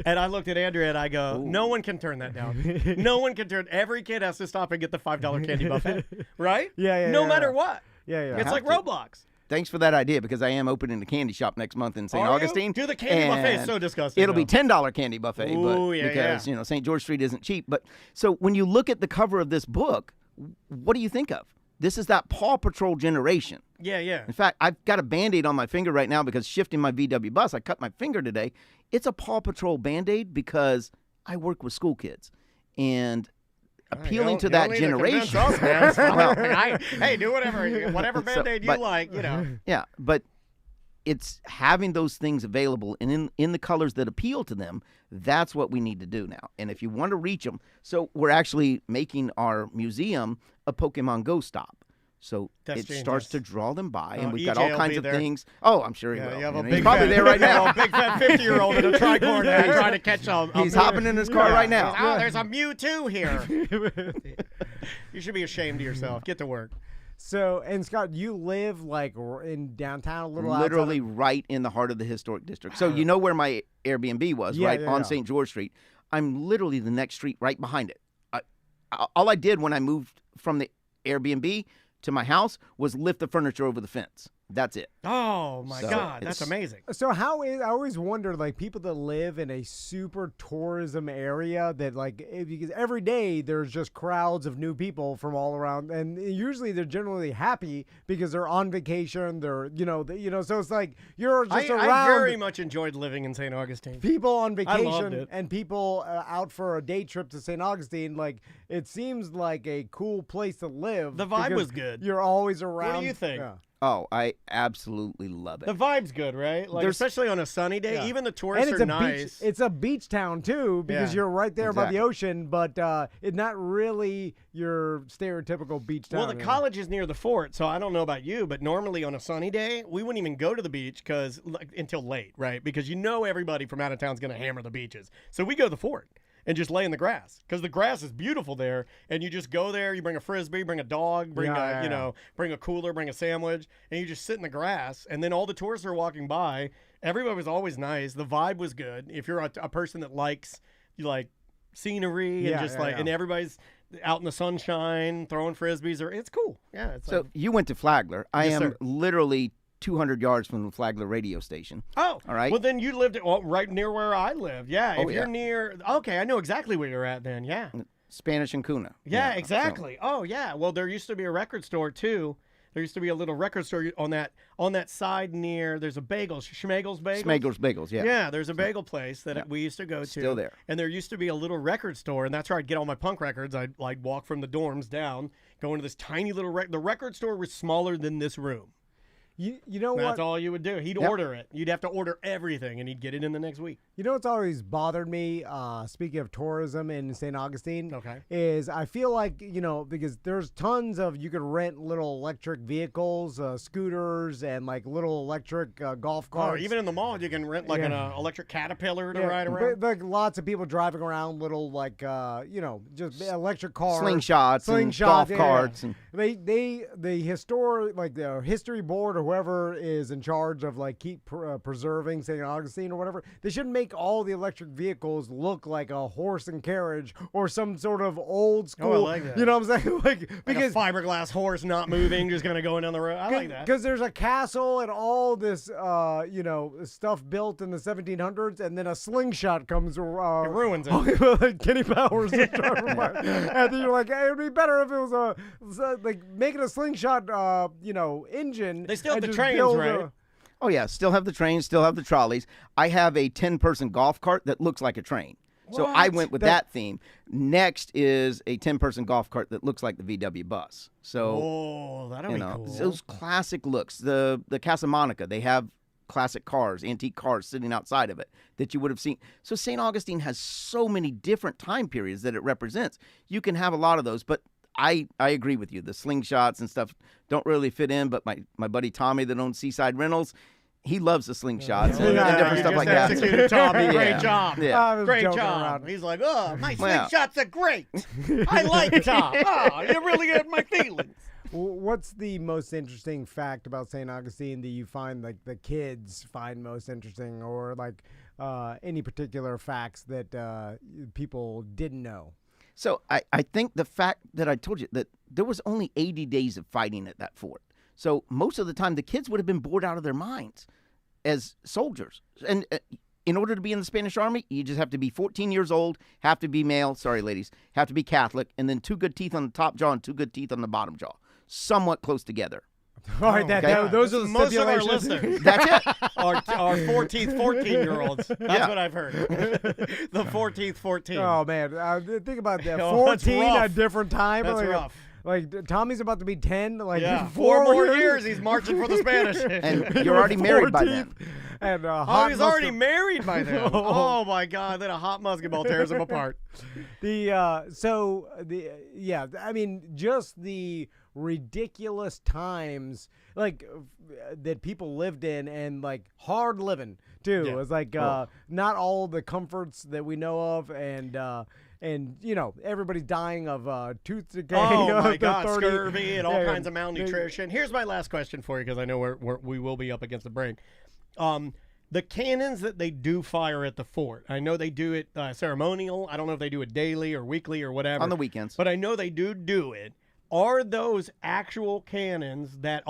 And I looked at Andrea and I go, no one can turn that down. No one can turn. Every kid has to stop and get the $5 candy buffet, right? Yeah, No yeah, matter yeah. what. Yeah. It's like have to. Roblox. thanks for that idea because I am opening a candy shop next month in St. Are you? Augustine. Dude, the candy buffet is and so disgusting, It'll be though. $10 candy buffet, Ooh, but yeah, because yeah. St. George Street isn't cheap. But so when you look at the cover of this book, what do you think of? This is that Paw Patrol generation. Yeah, yeah. In fact, I've got a Band-Aid on my finger right now because shifting my VW bus, I cut my finger today. It's a Paw Patrol Band-Aid because I work with school kids. And appealing to that generation. Hey, do whatever Band-Aid you but- like, you know. Yeah, but it's having those things available and in the colors that appeal to them. That's what we need to do now. And if you want to reach them, so we're actually making our museum a Pokemon Go stop. So That's it genius. starts to draw them by, Oh, and we've got EJ all will kinds be of there. things. Oh, I'm sure he Yeah, will. you have a You know, big he's probably fat, there right now. A big fat 50-year-old in a tricorn hat trying to catch a He's hopping in his car right now. Oh, there's a Mewtwo here. You should be ashamed of yourself. Get to work. So, and Scott, you live like in downtown, a little Literally right in the heart of the historic district. So you know where my Airbnb was, Yeah, right yeah, on yeah. St. George Street. I'm literally the next street right behind it. All I did when I moved from the Airbnb to my house was lift the furniture over the fence. That's it. Oh my So God, that's it's- amazing. So I always wonder, like, people that live in a super tourism area that, like, because every day there's just crowds of new people from all around, and usually they're generally happy because they're on vacation. They're, so it's like you're just around I very much enjoyed living in St. Augustine. people on I loved vacation it. and people out for a day trip to St. Augustine. Like, it seems like a cool place to live. The vibe because was good. You're always around. What do you think? Yeah. Oh, I absolutely love it. The vibe's good, right? Like, There's- especially on a sunny day. Yeah. Even the And tourists it's are a nice. beach. It's a beach town too, because Yeah. you're right there by the Exactly. ocean. But it's not really your stereotypical beach town. Well, the you know. college is near the fort, so I don't know about you, but normally on a sunny day, we wouldn't even go to the beach until late, right? Because everybody from out of town's going to hammer the beaches. So we go to the fort and just lay in the grass because the grass is beautiful there. And you just go there, you bring a Frisbee, bring a dog, bring bring a cooler, bring a sandwich, and you just sit in the grass. And then all the tourists are walking by. Everybody was always nice. The vibe was good. If you're a person that likes scenery and and everybody's out in the sunshine throwing Frisbees, it's cool. Yeah. It's So you went to Flagler. I Yes, am sir. literally 200 yards from the Flagler radio station. Oh, All right. Well, then you lived right near where I lived. Yeah. Oh, If you're yeah. near, okay, I know exactly where you're at then. Yeah. Spanish and Cuna. Yeah, so- exactly. Oh, yeah. Well, there used to be a record store too. There used to be a little record store on that side near. There's a bagel, Schmegel's Bagels. Smeagol's Bagels, yeah. Yeah, there's a bagel place that we used to go to. Still there. And there used to be a little record store, and that's where I'd get all my punk records. I'd walk from the dorms down, go into this tiny little the record store was smaller than this room. You know That's what? all you would do. He'd order it. You'd have to order everything, and he'd get it in the next week. You know what's always bothered me, speaking of tourism in St. Augustine, Okay. is I feel like, because there's tons of, you could rent little electric vehicles, scooters, and like little electric golf Oh, carts. even in the mall, you can rent like an electric Caterpillar to Yeah, ride around. but, like lots of people driving around little just electric cars, Slingshots and golf carts and- the history board or whoever is in charge of preserving St. Augustine or whatever, they shouldn't make all the electric vehicles look like a horse and carriage or some sort of old school. Oh, I like that. You know what I'm saying? Like Because a fiberglass horse not moving, just kind of going down the road. I like that. because there's a castle and all this, stuff built in the 1700s, and then a slingshot comes. It ruins it. Like Kenny Powers. And then you're like, hey, it'd be better if it was making a slingshot, engine. They still have and the just trains, build right? Oh, yeah. Still have the trains, still have the trolleys. I have a 10-person golf cart that looks like a train. So I What? went with that theme. Next is a 10-person golf cart that looks like the VW bus. So, Oh, that'll be cool. those classic looks. The Casa Monica, they have classic cars, antique cars sitting outside of it that you would have seen. So St. Augustine has so many different time periods that it represents. You can have a lot of those, but I agree with you. The slingshots and stuff don't really fit in, but my buddy Tommy that owns Seaside Rentals, he loves the slingshots and different you stuff just like that. executed Tommy. Yeah. Great job. Yeah. I was Great joking job. around. He's like, oh, my Well. slingshots are great. I like Tom. Oh, you really get my feelings. What's the most interesting fact about St. Augustine that you find like the kids find most interesting, or like any particular facts that people didn't know? So I think the fact that I told you that there was only 80 days of fighting at that fort. So most of the time the kids would have been bored out of their minds as soldiers. And in order to be in the Spanish Army, you just have to be 14 years old, have to be male, sorry ladies, have to be Catholic, and then 2 good teeth on the top jaw and 2 good teeth on the bottom jaw. Somewhat close together. All right, those are the Most of our stipulations. listeners That's it. are 14-year-olds. That's what I've heard. The 14th 14. Oh man, think about that. Oh, that's 14 rough. at different time. That's like, rough. Like Tommy's about to be 10. Like Yeah, 4 4 more years he's marching for the Spanish. And you're already married by then. And Oh, hot he's already musket- married by then. Oh my God! Then a hot musket ball tears him apart. I mean, just the ridiculous times that people lived in, and like hard living too. Yeah. It's like not all the comforts that we know of, and and everybody's dying of tooth decay. Oh my the God, 30 scurvy and all yeah, kinds of malnutrition. Here's my last question for you, because I know we will be up against the break. The cannons that they do fire at the fort, I know they do it ceremonial. I don't know if they do it daily or weekly or whatever. On the weekends. But I know they do it. Are those actual cannons that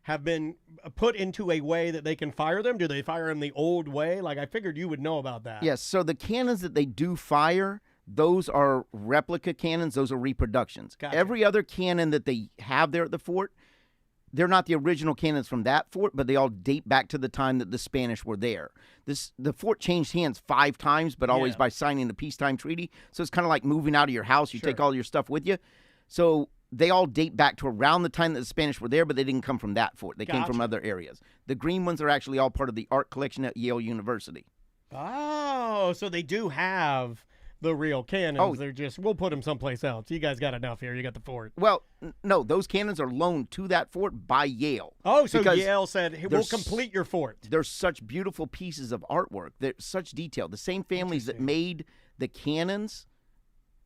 have been put into a way that they can fire them? Do they fire them the old way? Like, I figured you would know about that. Yes, so the cannons that they do fire, those are replica cannons. Those are reproductions. Gotcha. Every other cannon that they have there at the fort, they're not the original cannons from that fort, but they all date back to the time that the Spanish were there. The fort changed hands 5 times, but always by signing the peacetime treaty. So it's kind of like moving out of your house. You take all your stuff with you. So they all date back to around the time that the Spanish were there, but they didn't come from that fort. They came from other areas. The green ones are actually all part of the art collection at Yale University. Oh, so they do have the real cannons. Oh. They're just, we'll put them someplace else. You guys got enough here. You got the fort. Well, no, those cannons are loaned to that fort by Yale. Oh, so because Yale said, hey, we'll there's- complete your fort. They're such beautiful pieces of artwork. They're such detail. The same families that made the cannons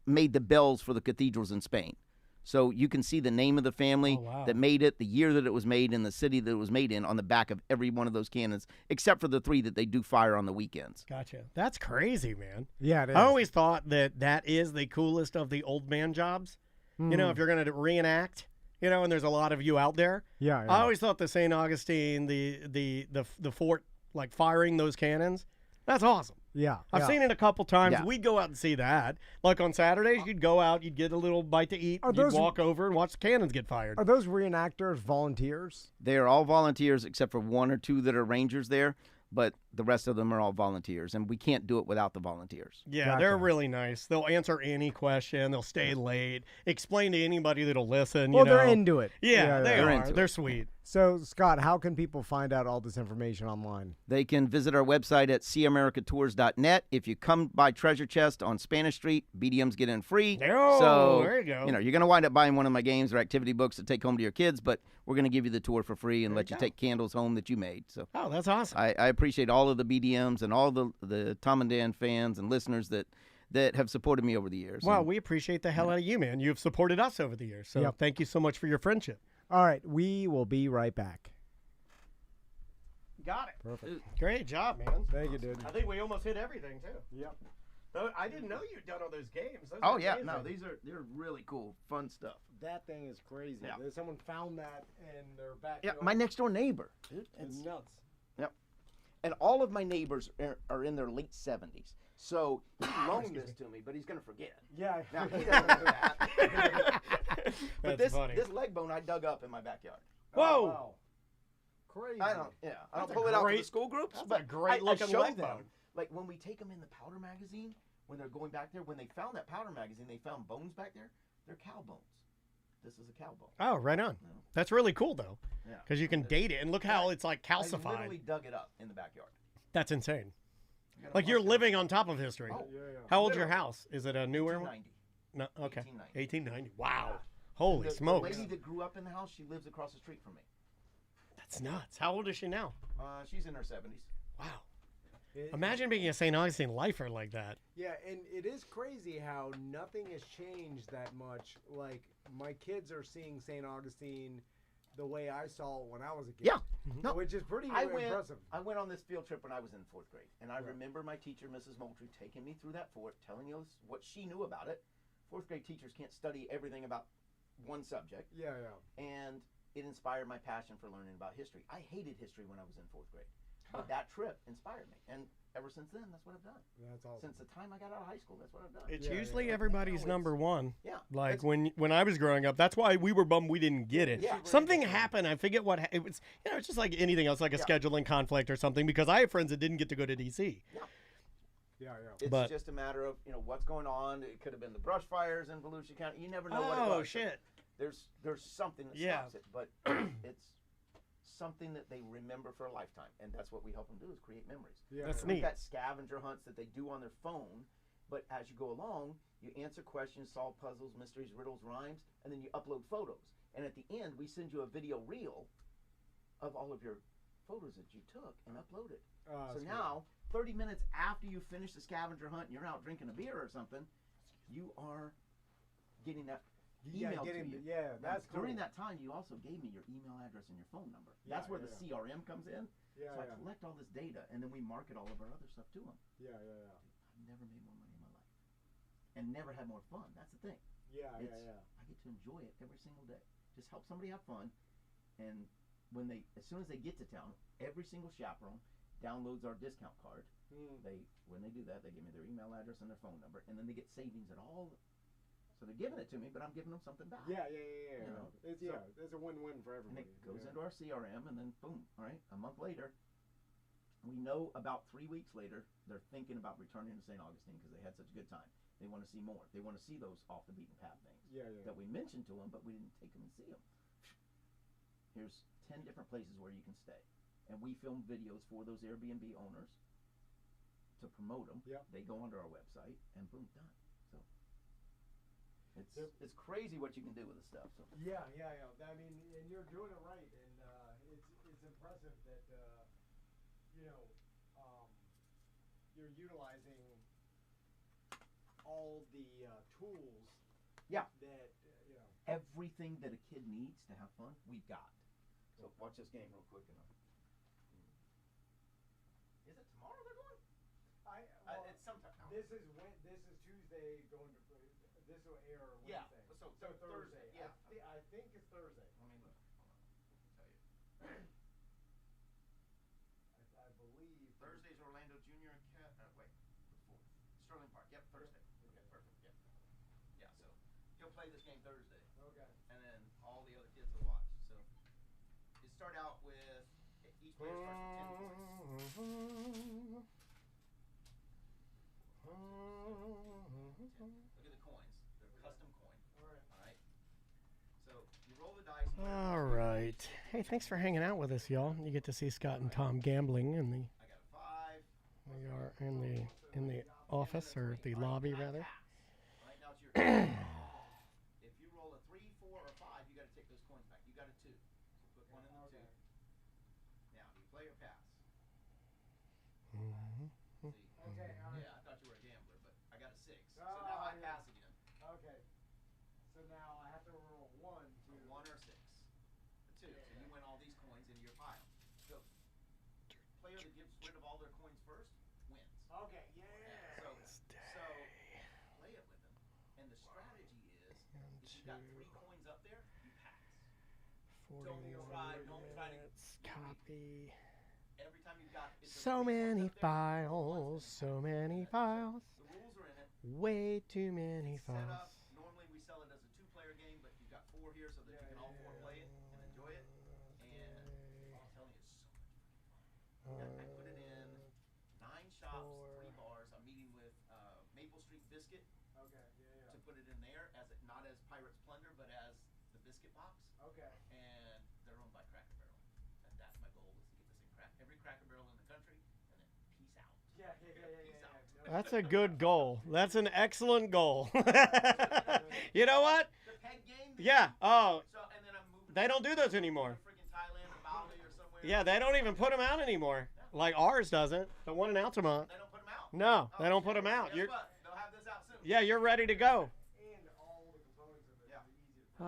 made the bells for the cathedrals in Spain. So you can see the name of the family that made it, the year that it was made, and the city that it was made in on the back of every one of those cannons, except for the 3 that they do fire on the weekends. Gotcha. That's crazy, man. Yeah, it is. I always thought that is the coolest of the old man jobs. You know, if you're going to reenact, and there's a lot of you out there. Yeah, I always thought the St. Augustine, the fort, like firing those cannons, that's awesome. Yeah, I've seen it a couple times. Yeah. We'd go out and see that. Like on Saturdays, you'd go out, you'd get a little bite to eat, you'd those- walk over and watch the cannons get fired. Are those reenactors volunteers? They are all volunteers except for 1 or 2 that are rangers there, but the rest of them are all volunteers, and we can't do it without the volunteers. Yeah, they're Gotcha. really nice. They'll answer any question. They'll stay late. Explain to anybody that'll listen. Well, you know. they're into it. Yeah, they They're are. into it. They're sweet. So, Scott, how can people find out all this information online? They can visit our website at seeamericatours.net. If you come by Treasure Chest on Spanish Street, BDMs get in free. Oh, so, there you go. You're going to wind up buying one of my games or activity books to take home to your kids, but we're going to give you the tour for free and let you take candles home that you made. So Oh, that's awesome. I appreciate all of the BDMs and all the Tom and Dan fans and listeners that have supported me over the years. Wow, And we appreciate the hell out of you, man. You've supported us over the years. So Yep. thank you so much for your friendship. All right, we will be right back. Got it. Perfect. Great job, man. Thank you, dude. I think we almost hit everything, too. Yep. I didn't know you'd done all those games. Those Oh are yeah, amazing. no, they're really cool, fun stuff. That thing is crazy. Yeah. Someone found that in their Yeah, backyard. my next door neighbor. It's nuts. Yep. And all of my neighbors are in their late 70s. So he loaned this to me, but he's gonna forget. Yeah. Now he doesn't know that. but That's funny. this leg bone I dug up in my backyard. Whoa. Wow. Crazy. I don't That's a pull it out for the great- school groups, that's a but great I looking show leg them. bone. Like when we take them in the powder magazine, when they're going back there, when they found that powder magazine, they found bones back there. They're cow bones. This is a cow bone. Oh, right on. No. That's really cool, though, Yeah. because you can date it. And look how it's like I calcified. literally dug it up in the backyard. That's insane. I got a Like you're mustache. living on top of history. Oh, How old's your house? Is it a newer one? 1890. No. Okay. 1890. 1890. Wow. Holy The smokes. lady that grew up in the house, she lives across the street from me. That's nuts. How old is she now? She's in her 70s. Wow. Imagine being a St. Augustine lifer like that. Yeah, and it is crazy how nothing has changed that much. Like, my kids are seeing St. Augustine the way I saw it when I was a kid. Yeah. No. Which is pretty I went impressive. on this field trip when I was in 4th grade, and I remember my teacher, Mrs. Moultrie, taking me through that fort, telling us what she knew about it. 4th grade teachers can't study everything about one subject, Yeah. and it inspired my passion for learning about history. I hated history when I was in 4th grade. But that trip inspired me, and ever since then, that's what I've done. That's awesome. Since the time I got out of high school, that's what I've done. It's Yeah, usually yeah. everybody's Now number one. Yeah. Like It's- when I was growing up, that's why we were bummed we didn't get it. Yeah. Something happened. I forget what it was. It's just like anything else, like a scheduling conflict or something. Because I have friends that didn't get to go to DC. Yeah. It's But- just a matter of what's going on. It could have been the brush fires in Volusia County. You never know what it was. Oh shit! There's something that Yeah. stops it, but it's something that they remember for a lifetime, and that's what we help them do is create memories. Yeah. That's We've neat. got scavenger hunts that they do on their phone, but as you go along, you answer questions, solve puzzles, mysteries, riddles, rhymes, and then you upload photos. And at the end, we send you a video reel of all of your photos that you took and uploaded. So now, 30 minutes after you finish the scavenger hunt and you're out drinking a beer or something, you are getting that Yeah, email to getting you. yeah, Now, that's during cool. that time, you also gave me your email address and your phone number. Yeah, That's where yeah, the yeah. CRM comes in. Yeah, So yeah. I collect all this data, and then we market all of our other stuff to them. Yeah. I've never made more money in my life, and never had more fun. That's the thing. Yeah. I get to enjoy it every single day. Just help somebody have fun, and as soon as they get to town, every single chaperone downloads our discount card. When they do that, they give me their email address and their phone number, and then they get savings at all. So they're giving it to me, but I'm giving them something back. Yeah. You know, It's a win-win for and everybody. it goes into our CRM, and then boom, all right, a month later, we know about 3 weeks later, they're thinking about returning to St. Augustine because they had such a good time. They want to see more. They want to see those off the beaten path things that we mentioned to them, but we didn't take them and see them. Here's 10 different places where you can stay. And we film videos for those Airbnb owners to promote them. Yep. They go onto our website, and boom, done. So it's crazy what you can do with this stuff. So. Yeah. I mean, and you're doing it right, and it's impressive that you're utilizing all the tools. Yeah. That Everything that a kid needs to have fun, we've got. So watch this game real quick. Is it tomorrow they're going? It's sometime. This is Tuesday going to. This will air Wednesday. Yeah, so Thursday. yeah. I think it's Thursday. Let me look. Hold on. I'll tell you. I believe Thursday's Orlando Junior and wait, the 4th. Sterling Park. Yep, Thursday. Okay, perfect. Yep. Yeah, so he'll play this game Thursday. Okay. And then all the other kids will watch. So you start out with each player starts with 10 points. Look at the coins. They're custom coin. All right. So you roll the dice. All right. Hey, thanks for hanging out with us, y'all. You get to see Scott and Tom gambling in the. I got a 5. We are in the office or the lobby rather. Right now it's your turn. If you roll a 3, 4, or 5, you got to take those coins back. You got a 2. So put one in the 2. Now, do you play or pass? See? Okay. All right. Yeah, I thought you were a gambler, but I got a 6. So Oh, now I yeah. pass again. Okay. So now I have to roll 1, 2. A 1 or 6. A 2. So you win all these coins into your pile. So, player that gets rid of all their coins first wins. Okay. Yeah. So play it with them. And the strategy is, if you've got 3 coins up there, you pass. 40 Don't try to minutes, copy. Every time you've got So many files, so many files. The rules are in it. Way too many It's set up. files. Normally we sell it as a 2-player game, but you've got 4 here so that you can all 4 play it and enjoy it. And I'm telling you, it's so much fun. I put it in 9 shops, 3 bars. I'm meeting with Maple Street Biscuit Okay. Yeah. to put it in there as not as Pirate's Plunder, but as the biscuit box. Okay. And they're owned by Cracker Barrel, and that's my goal is to get this in every Cracker Barrel in the country, and then peace out. Yeah. Peace out. No, That's a good goal. That's an excellent goal. You know what? The peg game. Yeah. Oh, So and then I'm moving. they don't do those anymore. Freaking Thailand or Bali or somewhere. Yeah, they don't even put them out anymore. Like ours doesn't. The one in Altamont. They don't put them out. No, Oh, they don't put them out. Guess You're, what? They'll have this out soon. yeah, you're ready to go. and all the components of it Yeah. are easy to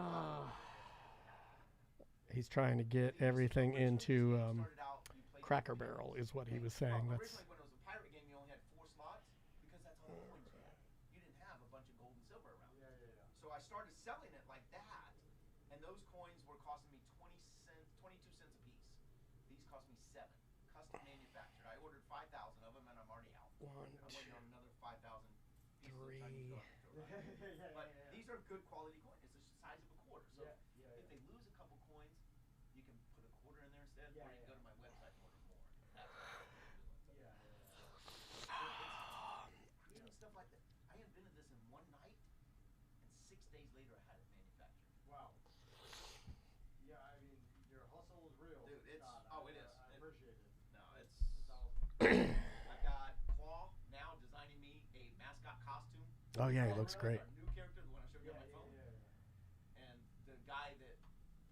He's trying to get everything into Started out, you played Cracker Barrel, is what he was saying. Well, That's originally when it was a pirate game, you only had 4 slots because that's all the coins you had. You didn't have a bunch of gold and silver around. Yeah. So I started selling it like that, and those coins were costing me 22 cents a piece. These cost me 7, custom manufactured. I ordered 5,000 of them, and I'm already out. 1, I'm waiting on another 5,000 pieces of 3. Chinese garlic to arrive. But Yeah. these are good quality coins. It's the size of a quarter. So Yeah. if they lose a couple coins, you can put a quarter in there instead, Yeah, or you can yeah. go to my website and order more. That's what I'm doing. Yeah. Creating stuff like that. I invented this in one night, and 6 days later I had it manufactured. Wow. Yeah, I mean, your hustle is real. Dude, it's- Scott. oh, it is. I appreciate it. No, It's awesome. I've got Claw now designing me a mascot costume. Oh, yeah, he looks great. Our new character, the one I showed you on my phone. And the guy that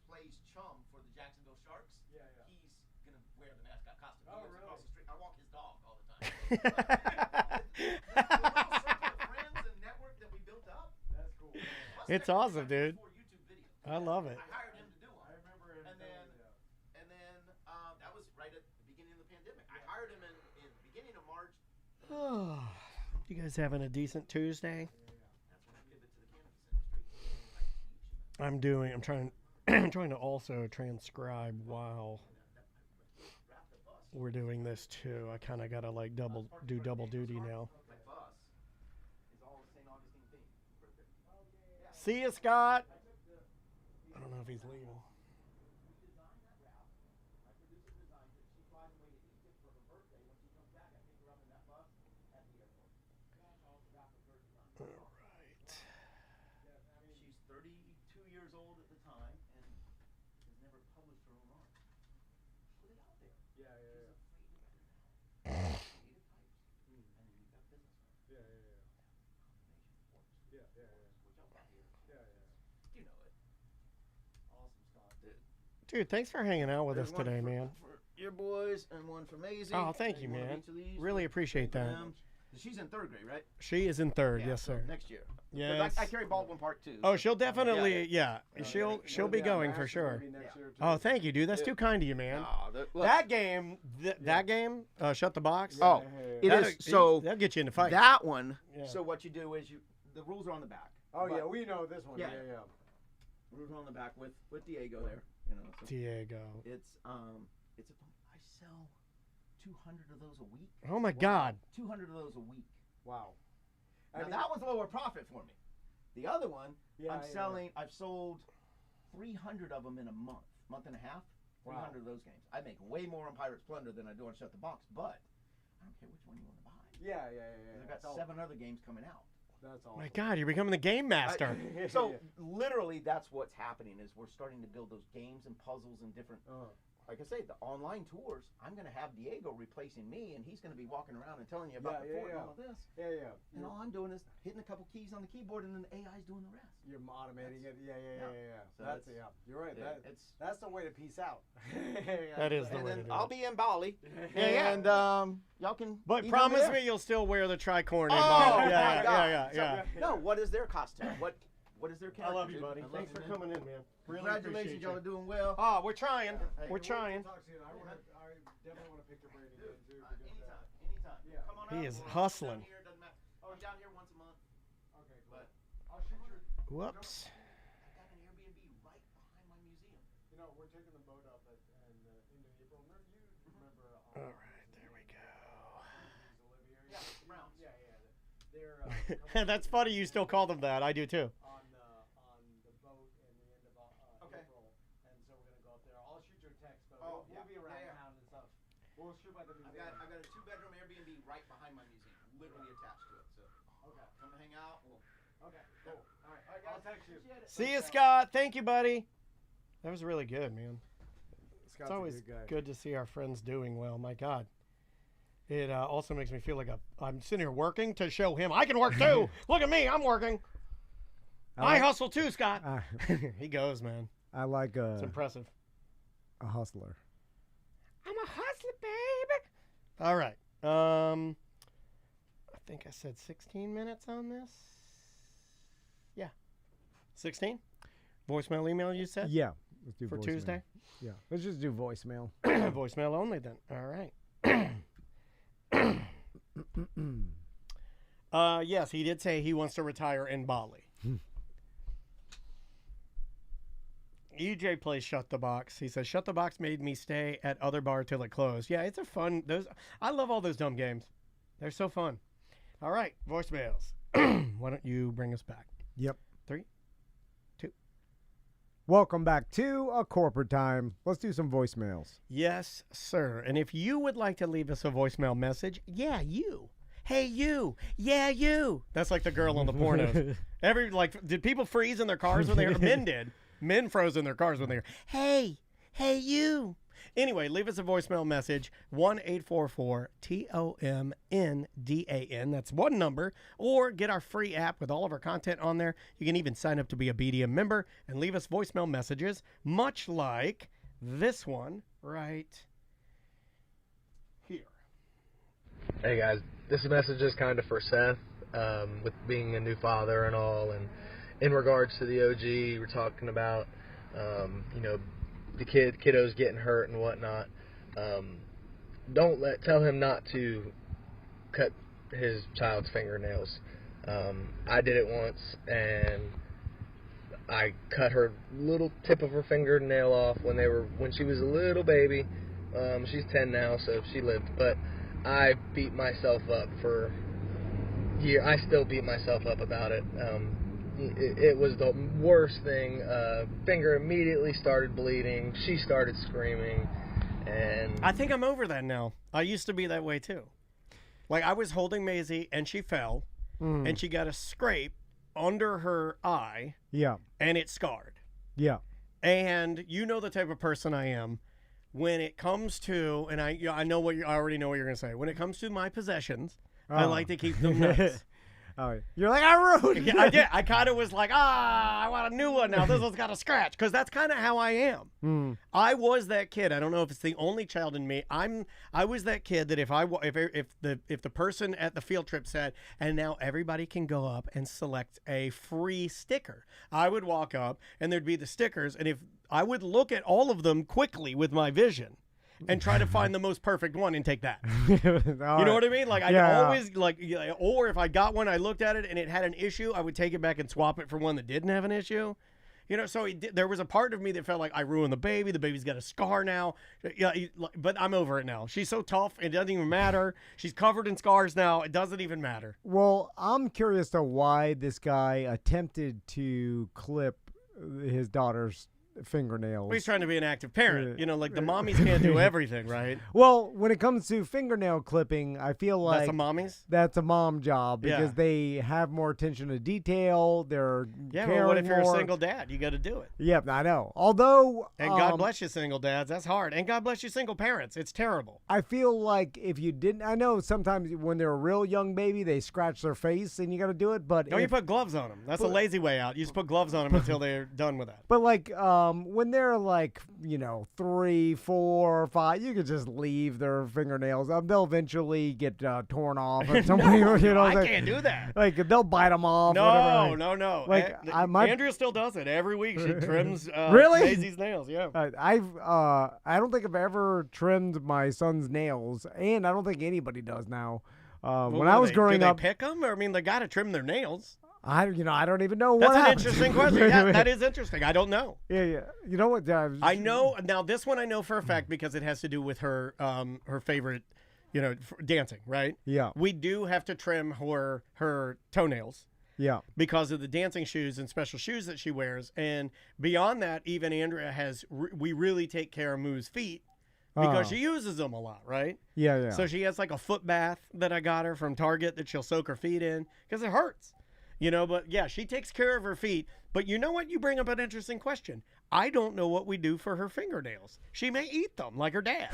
plays Chum for the Jacksonville Sharks, Yeah. he's gonna wear the mascot costume. He Oh, lives across really? the street. I walk his dog all the time. The little circle of friends and network that we built It's awesome, dude. For YouTube videos. I love it. I hired him to do them. And then that was right at the beginning of the pandemic. I hired him in the beginning of March. You guys having a decent Tuesday? That's when I pivoted to the cannabis industry. I'm trying I'm trying to also transcribe while we're doing this too. I kind of got to like do double duty now. My bus is all St. Augustine themed. See you, Scott. I don't know if he's leaving. All right. She's 32 years old at the time and has never published her own art. Put it out there. She's afraid to put it out. Creative types. And then you've got business owners. Which I'll buy here. You know it. Awesome stuff, dude. Dude, thanks for hanging out with us There's one today, for- man. For your boys and one for Maisie. Oh, thank you, One of man. each of these. Really appreciate that. She's in 3rd grade, right? She is in 3rd, Yeah, yes, so sir. Next year. 'Cause Yes. I carry Baldwin Park too. Oh, she'll definitely, Yeah, she'll be going for sure. Oh, thank you, dude. That's too kind of you, man. Look, That game, that game, Shut the Box. oh, it that'll- is so. that'll get you in a fight. That one. Yeah. So what you do is the rules are on the back. Oh But yeah, we know this one. Yeah. Yeah. Rules are on the back with Diego there. You know. So Diego. it's a fun. I sell 200 of those a week. Oh my God. 200 of those a week. Wow. Now that was lower profit for me. The other one, Yeah, I'm yeah. selling. I've sold 300 of them in a month and a half. Wow. 300 of those games. I make way more on Pirates Plunder than I do on Shut the Box, but I don't care which one you want to buy. Yeah. I've got 7 other games coming out. That's all. My God, you're becoming the game master. So literally, that's what's happening is we're starting to build those games and puzzles and different. Like I say, the online tours. I'm going to have Diego replacing me, and he's going to be walking around and telling you about the fort and all of this. Yeah. And all I'm doing is hitting a couple keys on the keyboard, and then the AI's doing the rest. You're automating it. Yeah. So That's it's- You're right. Yeah, That's the way to peace out. That is the And way to then do I'll it. be in Bali, Yeah. and y'all can. But eat promise over there. me you'll still wear the tricorn. Oh, yeah, my yeah, God. yeah. No, what is their costume? What is their I character? love you, dude? buddy. I love Thanks you, for man. coming in, man. Really Congratulations, appreciate y'all you. are doing well. Oh, we're trying. Hey, We're trying. Talk soon. I definitely want to pick your brain again too. Anytime. Yeah. Come on He out. is We'll come hustling. down here, doesn't matter. I'm down here once a month. Okay, cool. But I'll shoot your. Whoops. I got an Airbnb right behind my museum. You know, we're taking the boat up into April. You remember? All right, there we go. Yeah, the Browns. Yeah. They're That's funny. You still call them that. I do too. on the boat in the end of Okay. April, and so we're gonna go up there. I'll shoot you a text, but Oh, we'll be around yeah. town and stuff. We'll shoot by the I've museum. got a 2-bedroom Airbnb right behind my museum, literally attached to it. So Okay. come hang out. We'll Okay. Cool. All right. I'll text you. See you, Scott. Thank you, buddy. That was really good, man. Scott's It's always a good guy. good to see our friends doing well. My God. It also makes me feel like I'm sitting here working to show him I can work too. Look at me. I'm working. I hustle too, Scott. He goes, man. I like It's impressive. a hustler. I'm a hustler, baby. All right. I think I said 16 minutes on this. Yeah. 16? Voicemail email you said? Yeah. Let's do For voicemail. Tuesday? Yeah. Let's just do voicemail. Voicemail only then. All right. Yes, he did say he wants to retire in Bali. EJ plays Shut the Box. He says, Shut the Box made me stay at other bar till it closed. Yeah, it's a fun. I love all those dumb games. They're so fun. All right, voicemails. Why don't you bring us back? Yep. 3, 2. Welcome back to A Corporate Time. Let's do some voicemails. Yes, sir. And if you would like to leave us a voicemail message, yeah, you. Hey, you. Yeah, you. That's like the girl on the pornos. Did people freeze in their cars when they were? Men did. Men froze in their cars when they were, hey, you. Anyway, leave us a voicemail message, 1-844-TOMNDAN. That's one number. Or get our free app with all of our content on there. You can even sign up to be a BDM member and leave us voicemail messages, much like this one right here. Hey guys, this message is kind of for Seth, with being a new father and all, and in regards to the OG, we're talking about, the kiddos getting hurt and whatnot. Tell him not to cut his child's fingernails. I did it once, and I cut her little tip of her fingernail off when she was a little baby. She's 10 now, so she lived. But I beat myself up for years. I still beat myself up about it. It was the worst thing. Finger immediately started bleeding. She started screaming, and I think I'm over that now. I used to be that way too. Like I was holding Maisie and she fell, and she got a scrape under her eye. Yeah. And it scarred. Yeah. And you know the type of person I am. When it comes to, and I already know what you're gonna say. When it comes to my possessions, I like to keep them nice. Oh, you're like, I ruined it. I did. I kind of was like, I want a new one now. This one's got a scratch. Because that's kind of how I am. I was that kid. I don't know if it's the only child in me. I was that kid that if the person at the field trip said, and now everybody can go up and select a free sticker, I would walk up and there'd be the stickers, and if I would look at all of them quickly with my vision and try to find the most perfect one and take that. You know what I mean? Like, I always, or if I got one, I looked at it and it had an issue, I would take it back and swap it for one that didn't have an issue. You know, so there was a part of me that felt like I ruined the baby. The baby's got a scar now. Yeah, but I'm over it now. She's so tough, it doesn't even matter. She's covered in scars now. It doesn't even matter. Well, I'm curious to why this guy attempted to clip his daughter's fingernails. Well, he's trying to be an active parent. You know, like the mommies can't do everything, right? Well, when it comes to fingernail clipping, I feel like that's a mommy's? That's a mom job because they have more attention to detail. They're but what if you're a single dad? You got to do it. Yep, I know. Although, and God bless you, single dads. That's hard. And God bless you, single parents. It's terrible. I feel like if you didn't, I know sometimes when they're a real young baby, they scratch their face and you got to do it. But you put gloves on them. That's a lazy way out. You just put gloves on them until they're done with that. But like, when they're like, 3, 4, 5, you could just leave their fingernails. They'll eventually get torn off. Or somebody, I can't do that. Like they'll bite them off. No. Like Andrea still does it every week. She trims really? Daisy's nails. Yeah. I don't think I've ever trimmed my son's nails, and I don't think anybody does now. When I was growing up, do they pick them? I mean, they got to trim their nails. I don't even know That's what an interesting question. Yeah, that is interesting. I don't know. Yeah. You know what? I know now. This one I know for a fact because it has to do with her favorite, dancing. Right. Yeah. We do have to trim her toenails. Yeah. Because of the dancing shoes and special shoes that she wears, and beyond that, even Andrea we really take care of Moo's feet. Because she uses them a lot, right? Yeah. So she has like a foot bath that I got her from Target that she'll soak her feet in because it hurts. But yeah, she takes care of her feet. But you know what? You bring up an interesting question. I don't know what we do for her fingernails. She may eat them like her dad.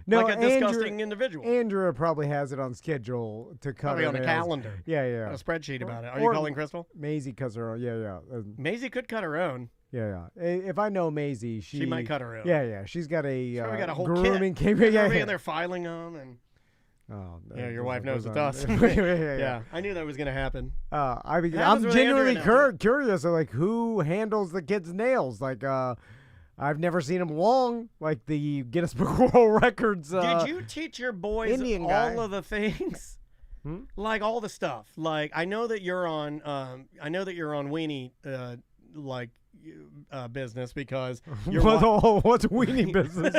No, like a disgusting individual. Andrea probably has it on schedule to cut Probably her on nails. a calendar. Yeah. A spreadsheet about it. Are you calling Crystal? Maisie cuts her own. Yeah. Maisie could cut her own. Yeah. If I know Maisie, she might cut her own. Yeah. She's got a got a whole grooming kit. Yeah. And they're filing them and. Oh, yeah, your wife knows it's us. Yeah, I knew that was going to happen. I'm genuinely curious. Like, who handles the kids' nails? Like, I've never seen them long. Like the Guinness Book of World Records. Did you teach your boys Indian all guy. of the things? Like all the stuff. Like I know that you're on. weenie. Business because what's weenie business?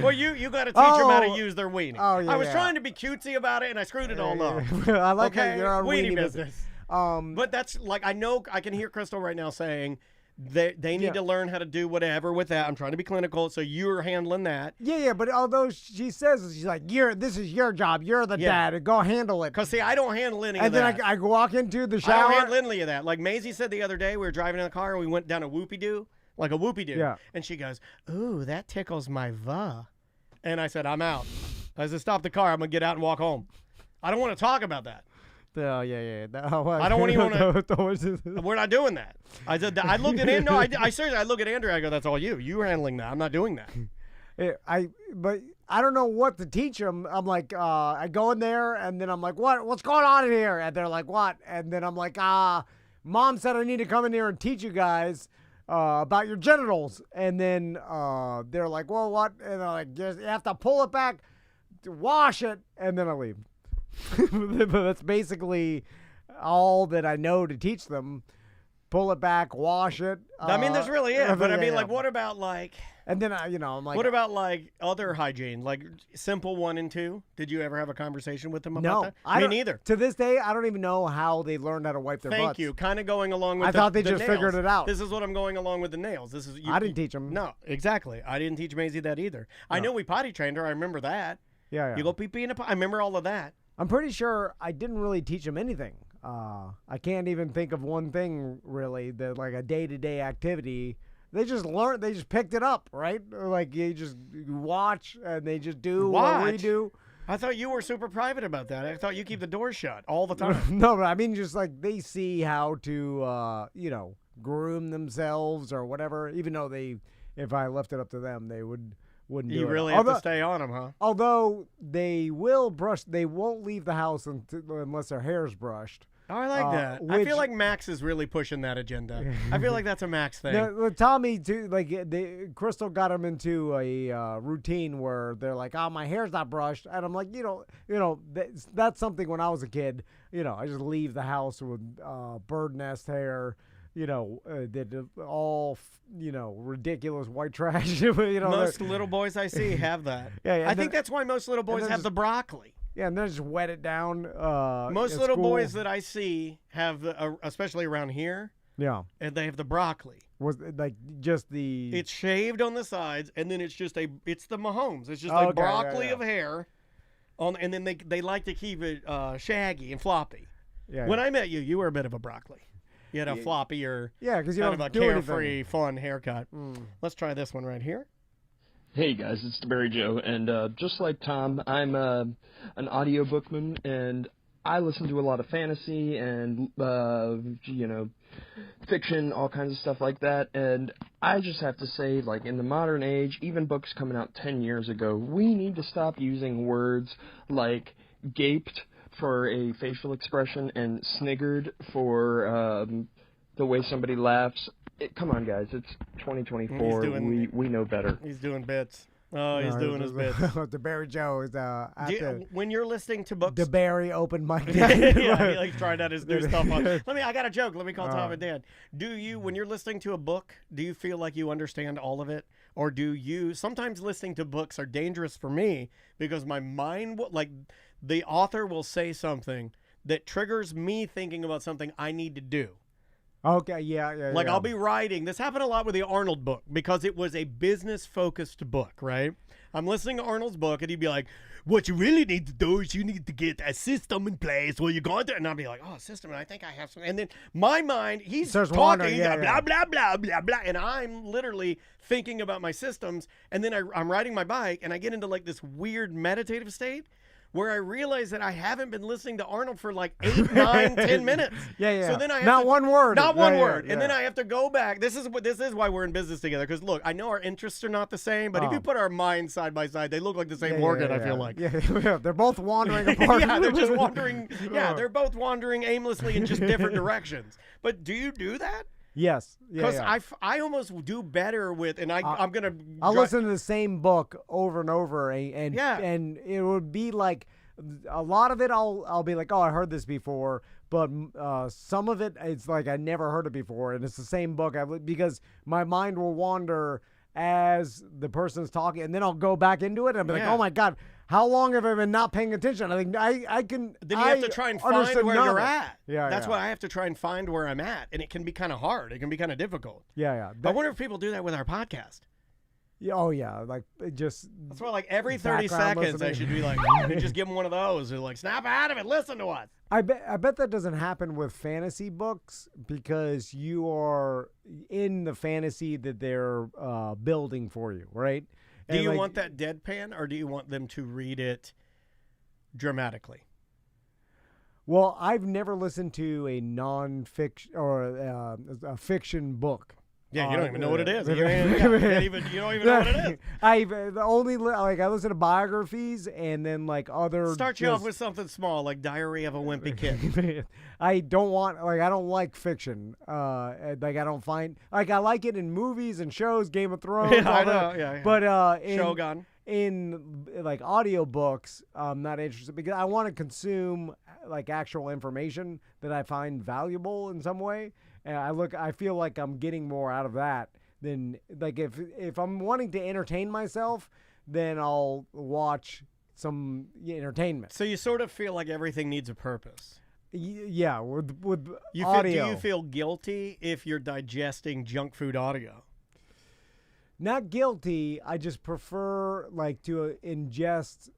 Well, you got to teach them how to use their weenie. Oh, yeah, I was trying to be cutesy about it and I screwed it all up. I like how you're on weenie business. But that's like I know I can hear Crystal right now saying they need to learn how to do whatever with that. I'm trying to be clinical, so you're handling that. Yeah. But although she says she's like, this is your job. You're the dad. Go handle it. Because see, I don't handle any of that. And then I walk into the shower. I don't handle any of that. Like Maisie said the other day, we were driving in the car and we went down a whoopie-doo. Like a whoopie-doo. Yeah. And she goes, ooh, that tickles my va. And I said, I'm out. I said, stop the car. I'm going to get out and walk home. I don't want to talk about that. Oh, yeah. No, I don't even want to. We're not doing that. I said, I looked at Andrew. I seriously, I look at Andrew. I go, that's all you. You're handling that. I'm not doing that. But I don't know what to teach them. I'm like, I go in there and then I'm like, what's going on in here? And they're like, what? And then I'm like, Mom said I need to come in here and teach you guys about your genitals. And then they're like, well, what? And they're like, you have to pull it back, wash it, and then I leave. But that's basically all that I know to teach them. Pull it back, wash it. I mean, that's really it. But I mean, like, what about like? And then I'm like, what about like other hygiene, like simple 1 and 2? Did you ever have a conversation with them about no, that? Me neither. To this day, I don't even know how they learned how to wipe their butts. Thank you. Kind of going along with. I thought they the just nails. figured it out. This is what I'm going along with the nails. This is. I didn't teach them. No, exactly. I didn't teach Maisie that either. I know we potty trained her. I remember that. Yeah. You go pee in a pot. I remember all of that. I'm pretty sure I didn't really teach them anything. I can't even think of one thing really that like a day-to-day activity. They just learned. They just picked it up, right? Like you watch and they just do what we do. I thought you were super private about that. I thought you keep the doors shut all the time. No, but I mean just like they see how to groom themselves or whatever. Even though if I left it up to them, they wouldn't do it. You really have to stay on them, huh? Although they will brush, they won't leave the house unless their hair's brushed. Oh, I like that. I feel like Max is really pushing that agenda. I feel like that's a Max thing. No, Tommy, too, like Crystal got him into a routine where they're like, "Oh, my hair's not brushed," and I'm like, that's something when I was a kid. I just leave the house with bird nest hair. All ridiculous white trash. Most little boys I see have that. Yeah, I think that's why most little boys have the broccoli. Yeah, and then just wet it down. Most little boys that I see have, especially around here, and they have the broccoli. Was like just the? It's shaved on the sides, and then it's the Mahomes. It's just like broccoli of hair, and then they like to keep it shaggy and floppy. Yeah. When I met you, you were a bit of a broccoli. You had a floppy or because you kind don't of a do carefree, anything. fun haircut. Let's try this one right here. Hey guys, it's DeBerry Joe, and just like Tom, I'm an audiobookman, and I listen to a lot of fantasy and, fiction, all kinds of stuff like that, and I just have to say, like, in the modern age, even books coming out 10 years ago, we need to stop using words like gaped for a facial expression and sniggered for the way somebody laughs. Come on, guys. It's 2024. We know better. He's doing bits. Oh, he's doing his bits. DeBerry Joe is when you're listening to books. DeBerry open mic. Yeah, he likes trying out his new stuff on. I got a joke. Let me call Tom and Dan. When you're listening to a book, do you feel like you understand all of it? Or sometimes listening to books are dangerous for me because my mind, the author will say something that triggers me thinking about something I need to do. Okay, yeah. I'll be writing. This happened a lot with the Arnold book because it was a business-focused book, right? I'm listening to Arnold's book, and he'd be like, what you really need to do is you need to get a system in place where you're going to... And I'll be like, oh, system, and I think I have some... And then my mind, he's talking, blah, blah, blah, blah, blah, and I'm literally thinking about my systems, and then I'm riding my bike, and I get into, this weird meditative state where I realize that I haven't been listening to Arnold for 8, 9, 10 minutes. Yeah. So then I have not one word. Not one word. And then I have to go back. This is why we're in business together. Because look, I know our interests are not the same, but if you put our minds side by side, they look like the same organ. I feel like. Yeah, they're both wandering apart. Yeah, they're just wandering. Yeah, they're both wandering aimlessly in just different directions. But do you do that? Yes. Because I almost do better with, and I'm gonna. I'll listen to the same book over and over, and it would be like. A lot of it, I'll be like, oh, I heard this before, but some of it, it's like I never heard it before, and it's the same book because my mind will wander as the person's talking, and then I'll go back into it, and I'll be like, oh my God, how long have I been not paying attention? I think I can. Then you have to try and find where you're at. Yeah, that's why I have to try and find where I'm at, and it can be kind of hard. It can be kind of difficult. Yeah. I wonder if people do that with our podcast. Oh yeah, like it just. That's why, every 30 seconds, I should be like, just give them one of those. They're like, snap out of it, listen to us. I bet that doesn't happen with fantasy books because you are in the fantasy that they're building for you, right? Do you want that deadpan, or do you want them to read it dramatically? Well, I've never listened to a non-fiction or a fiction book. Yeah, you don't even know what it is. You don't even know what it is. I listen to biographies and then like other. Start you off with something small, like Diary of a Wimpy Kid. I don't like fiction. I don't find I like it in movies and shows, Game of Thrones. Yeah, I all know. that. Yeah. But Shogun. in like audiobooks, I'm not interested because I want to consume like actual information that I find valuable in some way. And I feel like I'm getting more out of that than like if I'm wanting to entertain myself, then I'll watch some entertainment. So you sort of feel like everything needs a purpose. Yeah, with Do audio. you feel guilty if you're digesting junk food audio? Not guilty. I just prefer like to ingest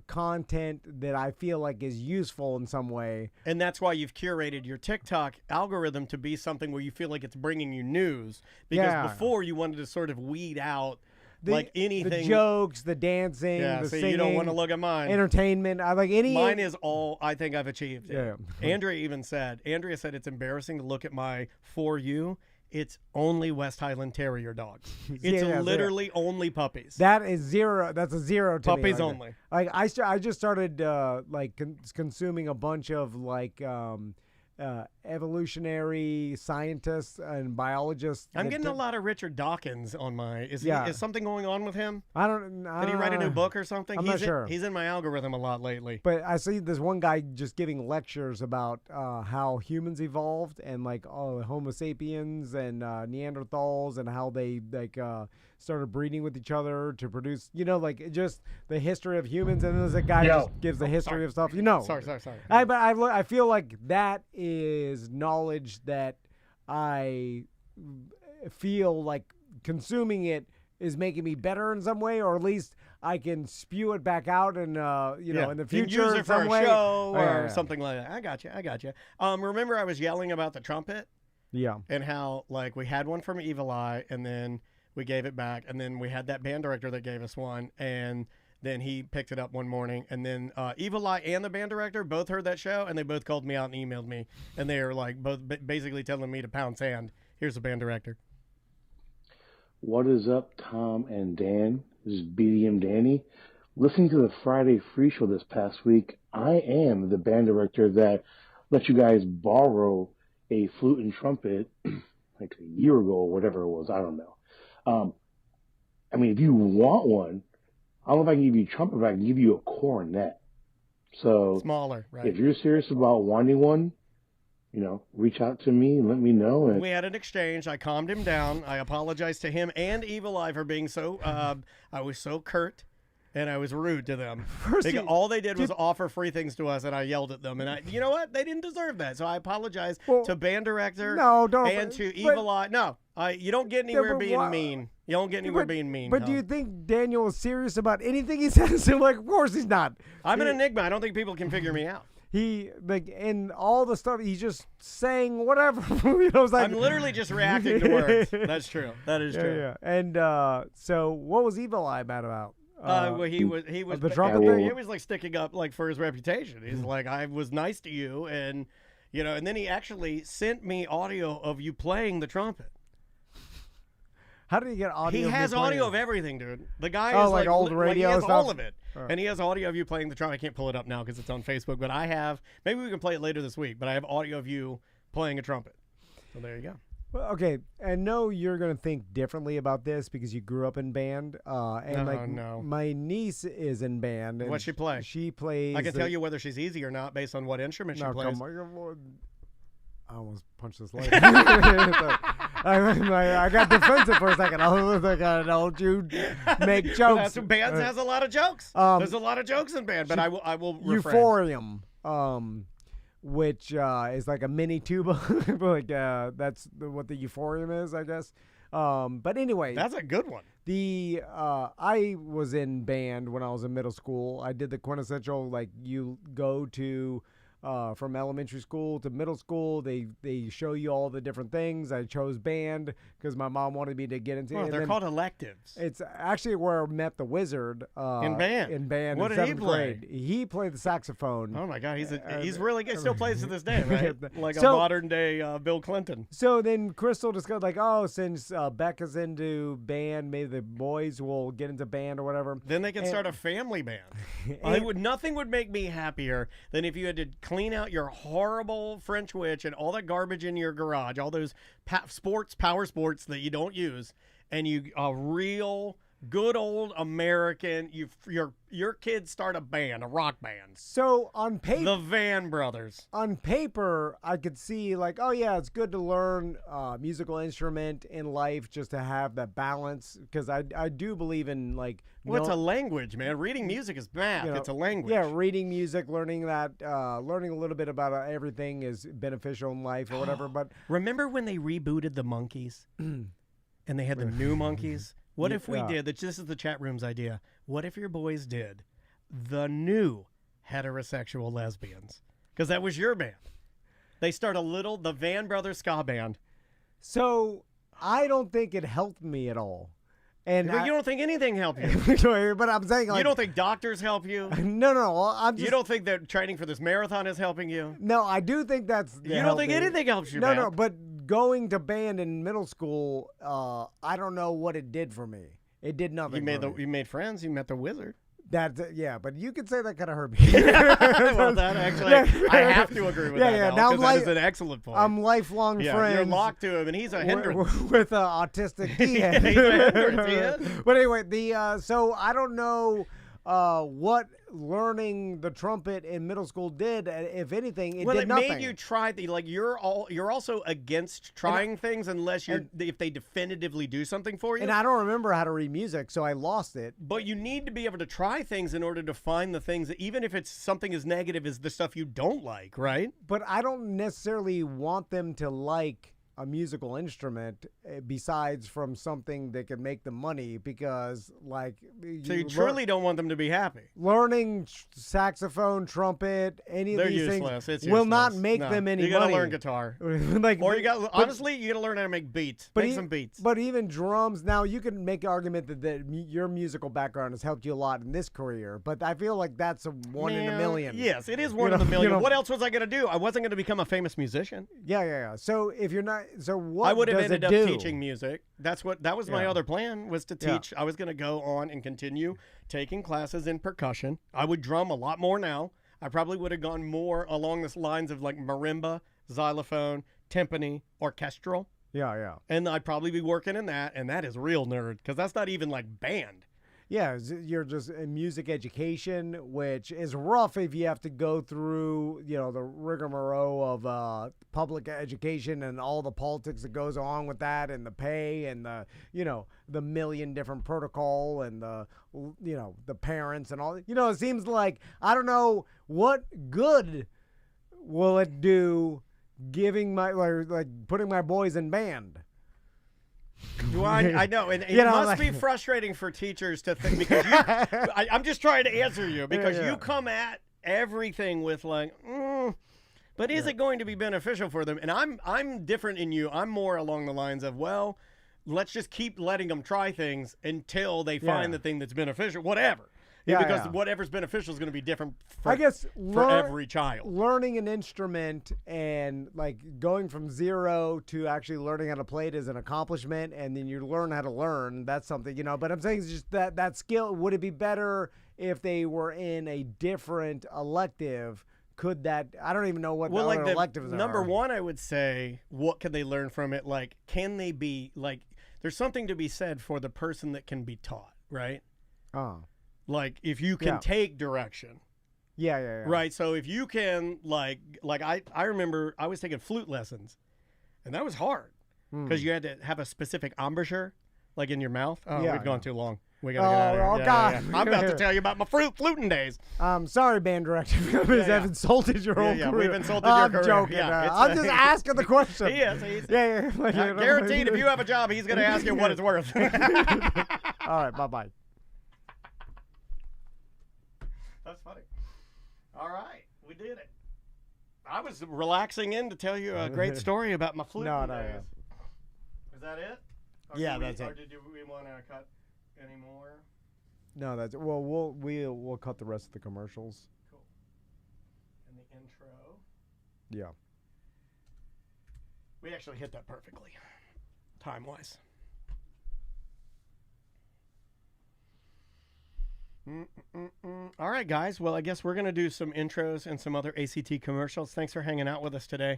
content that I feel like is useful in some way. And that's why you've curated your TikTok algorithm to be something where you feel like it's bringing you news. Because before you wanted to sort of weed out like anything. The jokes, the dancing, Yeah, the so singing. you don't want to look at mine. Entertainment. I like any. Mine is all I think I've achieved. Yeah. Andrea said it's embarrassing to look at my For You. It's only West Highland Terrier dogs. It's literally only puppies. That is zero. That's a zero to me. Puppies right only. there. Like I just started consuming a bunch of like evolutionary scientists and biologists. I'm getting a lot of Richard Dawkins on my. Is something going on with him? I don't. Did he write a new book or something? I'm not sure. He's in my algorithm a lot lately. But I see this one guy just giving lectures about how humans evolved and like Homo sapiens and Neanderthals and how they started breeding with each other to produce, like just the history of humans. And then there's a guy who just gives the history of stuff, Sorry. But I feel like that is knowledge that I feel like consuming it is making me better in some way, or at least I can spew it back out and in the future use it in some for way. a show or Yeah. something like that. I got you. Remember I was yelling about the trumpet? Yeah. And how like we had one from Evil Eye and then we gave it back, and then we had that band director that gave us one, and then he picked it up one morning, and then Evil Eye and the band director both heard that show, and they both called me out and emailed me, and they were like both basically telling me to pound sand. Here's the band director. What is up, Tom and Dan? This is BDM Danny. Listening to the Friday Free Show this past week, I am the band director that let you guys borrow a flute and trumpet like a year ago or whatever it was. I don't know. If you want one, I don't know if I can give you a trumpet, but I can give you a cornet. So Smaller, right? If you're serious about wanting one, reach out to me and let me know. And we had an exchange. I calmed him down. I apologized to him and Evil Eye for being so. I was so curt, and I was rude to them. All they did was offer free things to us, and I yelled at them. And you know what? They didn't deserve that. So I apologize to band director. And to Evil Eye. No, you don't get anywhere being mean. You don't get anywhere being mean. But do you think Daniel is serious about anything he says? Of course he's not. I'm an enigma. I don't think people can figure me out. He in all the stuff he's just saying whatever. I'm literally just reacting to words. That's true. That is true. Yeah. And so what was Evil Eye mad about? He was the trumpet thing. He was like sticking up like for his reputation. He's like, I was nice to you, and and then he actually sent me audio of you playing the trumpet. How did he get audio? He has audio of everything, dude. The guy is like old radio he has stuff? all of it. And he has audio of you playing the trumpet. I can't pull it up now because it's on Facebook, but I have. Maybe we can play it later this week. But I have audio of you playing a trumpet. So there you go. Well, okay, I know you're gonna think differently about this because you grew up in band. No. My niece is in band. And What's she play? She plays. I can tell you whether she's easy or not based on what instrument she plays. Come on. I almost punched this light. I got defensive for a second. I was like, don't you make jokes. Bands has a lot of jokes. There's a lot of jokes in band, but I will refrain. Euphorium, which is like a mini tuba. That's what the euphorium is, I guess. But anyway. That's a good one. I was in band when I was in middle school. I did the quintessential, you go to from elementary school to middle school. They show you all the different things. I chose band because my mom wanted me to get into it. Oh, they're called electives. It's actually where I met the wizard. In band? In band. What in did he 7th play? grade. He played the saxophone. Oh my God, he's really good. Still plays to this day, right? Like a So- modern day Bill Clinton. So then Crystal just goes like, oh, since Becca's into band, maybe the boys will get into band or whatever. Then they can start a family band. Nothing would make me happier than if you had to clean out your horrible French witch and all that garbage in your garage, all those power sports that you don't use, and a real good old American. Your kids start a band, a rock band. So on paper, The Van Brothers. on paper, I could see like, oh yeah, it's good to learn musical instrument in life just to have that balance because I do believe in like. Well, it's a language, man. Reading music is math. You know, It's a language. Yeah, reading music, learning that, learning a little bit about everything is beneficial in life or whatever. But Remember when they rebooted the Monkees and they had the new Monkees? What if we Yeah. did, this is the chat room's idea, what if your boys did the new heterosexual lesbians? Because that was your band. They start the Van Brothers ska band. so I don't think it helped me at all. And But you don't think anything helped you. but I'm saying like You don't think doctors help you? no. I'm just You don't think that training for this marathon is helping you? no. I do think that's You don't think anything helps you, No, man? no. But going to band in middle school, I don't know what it did for me. It did nothing. You made friends. You met the wizard. That's yeah, but you could say that kind of hurt me. Well, that actually, I have to agree with that. Yeah. Now, Now 'cause that is an excellent point. I'm lifelong yeah, friends. you're locked to him, and he's a hindrance. with autistic He's a hindrance, he is. But anyway, so I don't know what learning the trumpet in middle school did. If anything, it Well, did it nothing. made you try you're also against trying things unless if they definitively do something for you. And I don't remember how to read music, so I lost it. But you need to be able to try things in order to find the things that, even if it's something as negative as the stuff you don't like, right? But I don't necessarily want them to like a musical instrument besides from something that can make them money because like So you truly don't want them to be happy. learning saxophone, trumpet, any of They're these useless. things It's will not useless. make No. them any You gotta money. learn guitar. like, Or but- honestly, you gotta learn how to make beats. Make some beats. But even drums, now you can make an argument that your musical background has helped you a lot in this career, but I feel like that's a one in a Man, million. Yes, it is one You in a know- million. you know- What else was I gonna do? I wasn't gonna become a famous musician. Yeah. So if you're not, so what I would have does ended it up do? teaching music. That was my Yeah. other plan, was to Yeah. teach. I was going to go on and continue taking classes in percussion. I would drum a lot more now. I probably would have gone more along the lines of like marimba, xylophone, timpani, orchestral. Yeah. And I'd probably be working in that, and that is real nerd because that's not even like band. Yeah, you're just in music education, which is rough if you have to go through, the rigmarole of public education and all the politics that goes along with that, and the pay and the million different protocol and the parents and all. It seems like I don't know what good will it do giving putting my boys in band. Well, I know, and it You know, must like- be frustrating for teachers to think because I'm just trying to answer you because Yeah. you come at everything with like, but is it going to be beneficial for them? And I'm different in you. I'm more along the lines of, well, let's just keep letting them try things until they find Yeah. the thing that's beneficial, whatever. Yeah, because yeah. whatever's beneficial is going to be different for, I guess for every child. Learning an instrument and like going from zero to actually learning how to play it is an accomplishment, and then you learn how to learn. That's something, But I'm saying it's just that skill. Would it be better if they were in a different elective? Could that? I don't even know what the other electives are. Number one, I would say, what can they learn from it? Like, can they be like? There's something to be said for the person that can be taught, right? Oh. Like if you can Yeah. take direction, Yeah. right? So if you can, like I remember I was taking flute lessons, and that was hard because you had to have a specific embouchure, like in your mouth. Oh, Yeah, we've gone yeah. too long. We gotta get out of here. Oh, Yeah, God. yeah. I'm about to tell you about my fluting days. Sorry, band director. I've insulted your whole Yeah, career. we've insulted your I'm career. joking. Yeah, it's, I'm just asking the question. He is. He's, Yeah. guaranteed, if you have a job, he's gonna ask you what it's worth. All right. Bye. That's funny. All right, we did it. I was relaxing in to tell you a great story about my flute. No. Is that it? Yeah, that's it. Or did we want to cut any more? No, that's well. We'll cut the rest of the commercials. Cool. And the intro. Yeah. We actually hit that perfectly, time-wise. All right, guys. Well, I guess we're going to do some intros and some other ACT commercials. Thanks for hanging out with us today.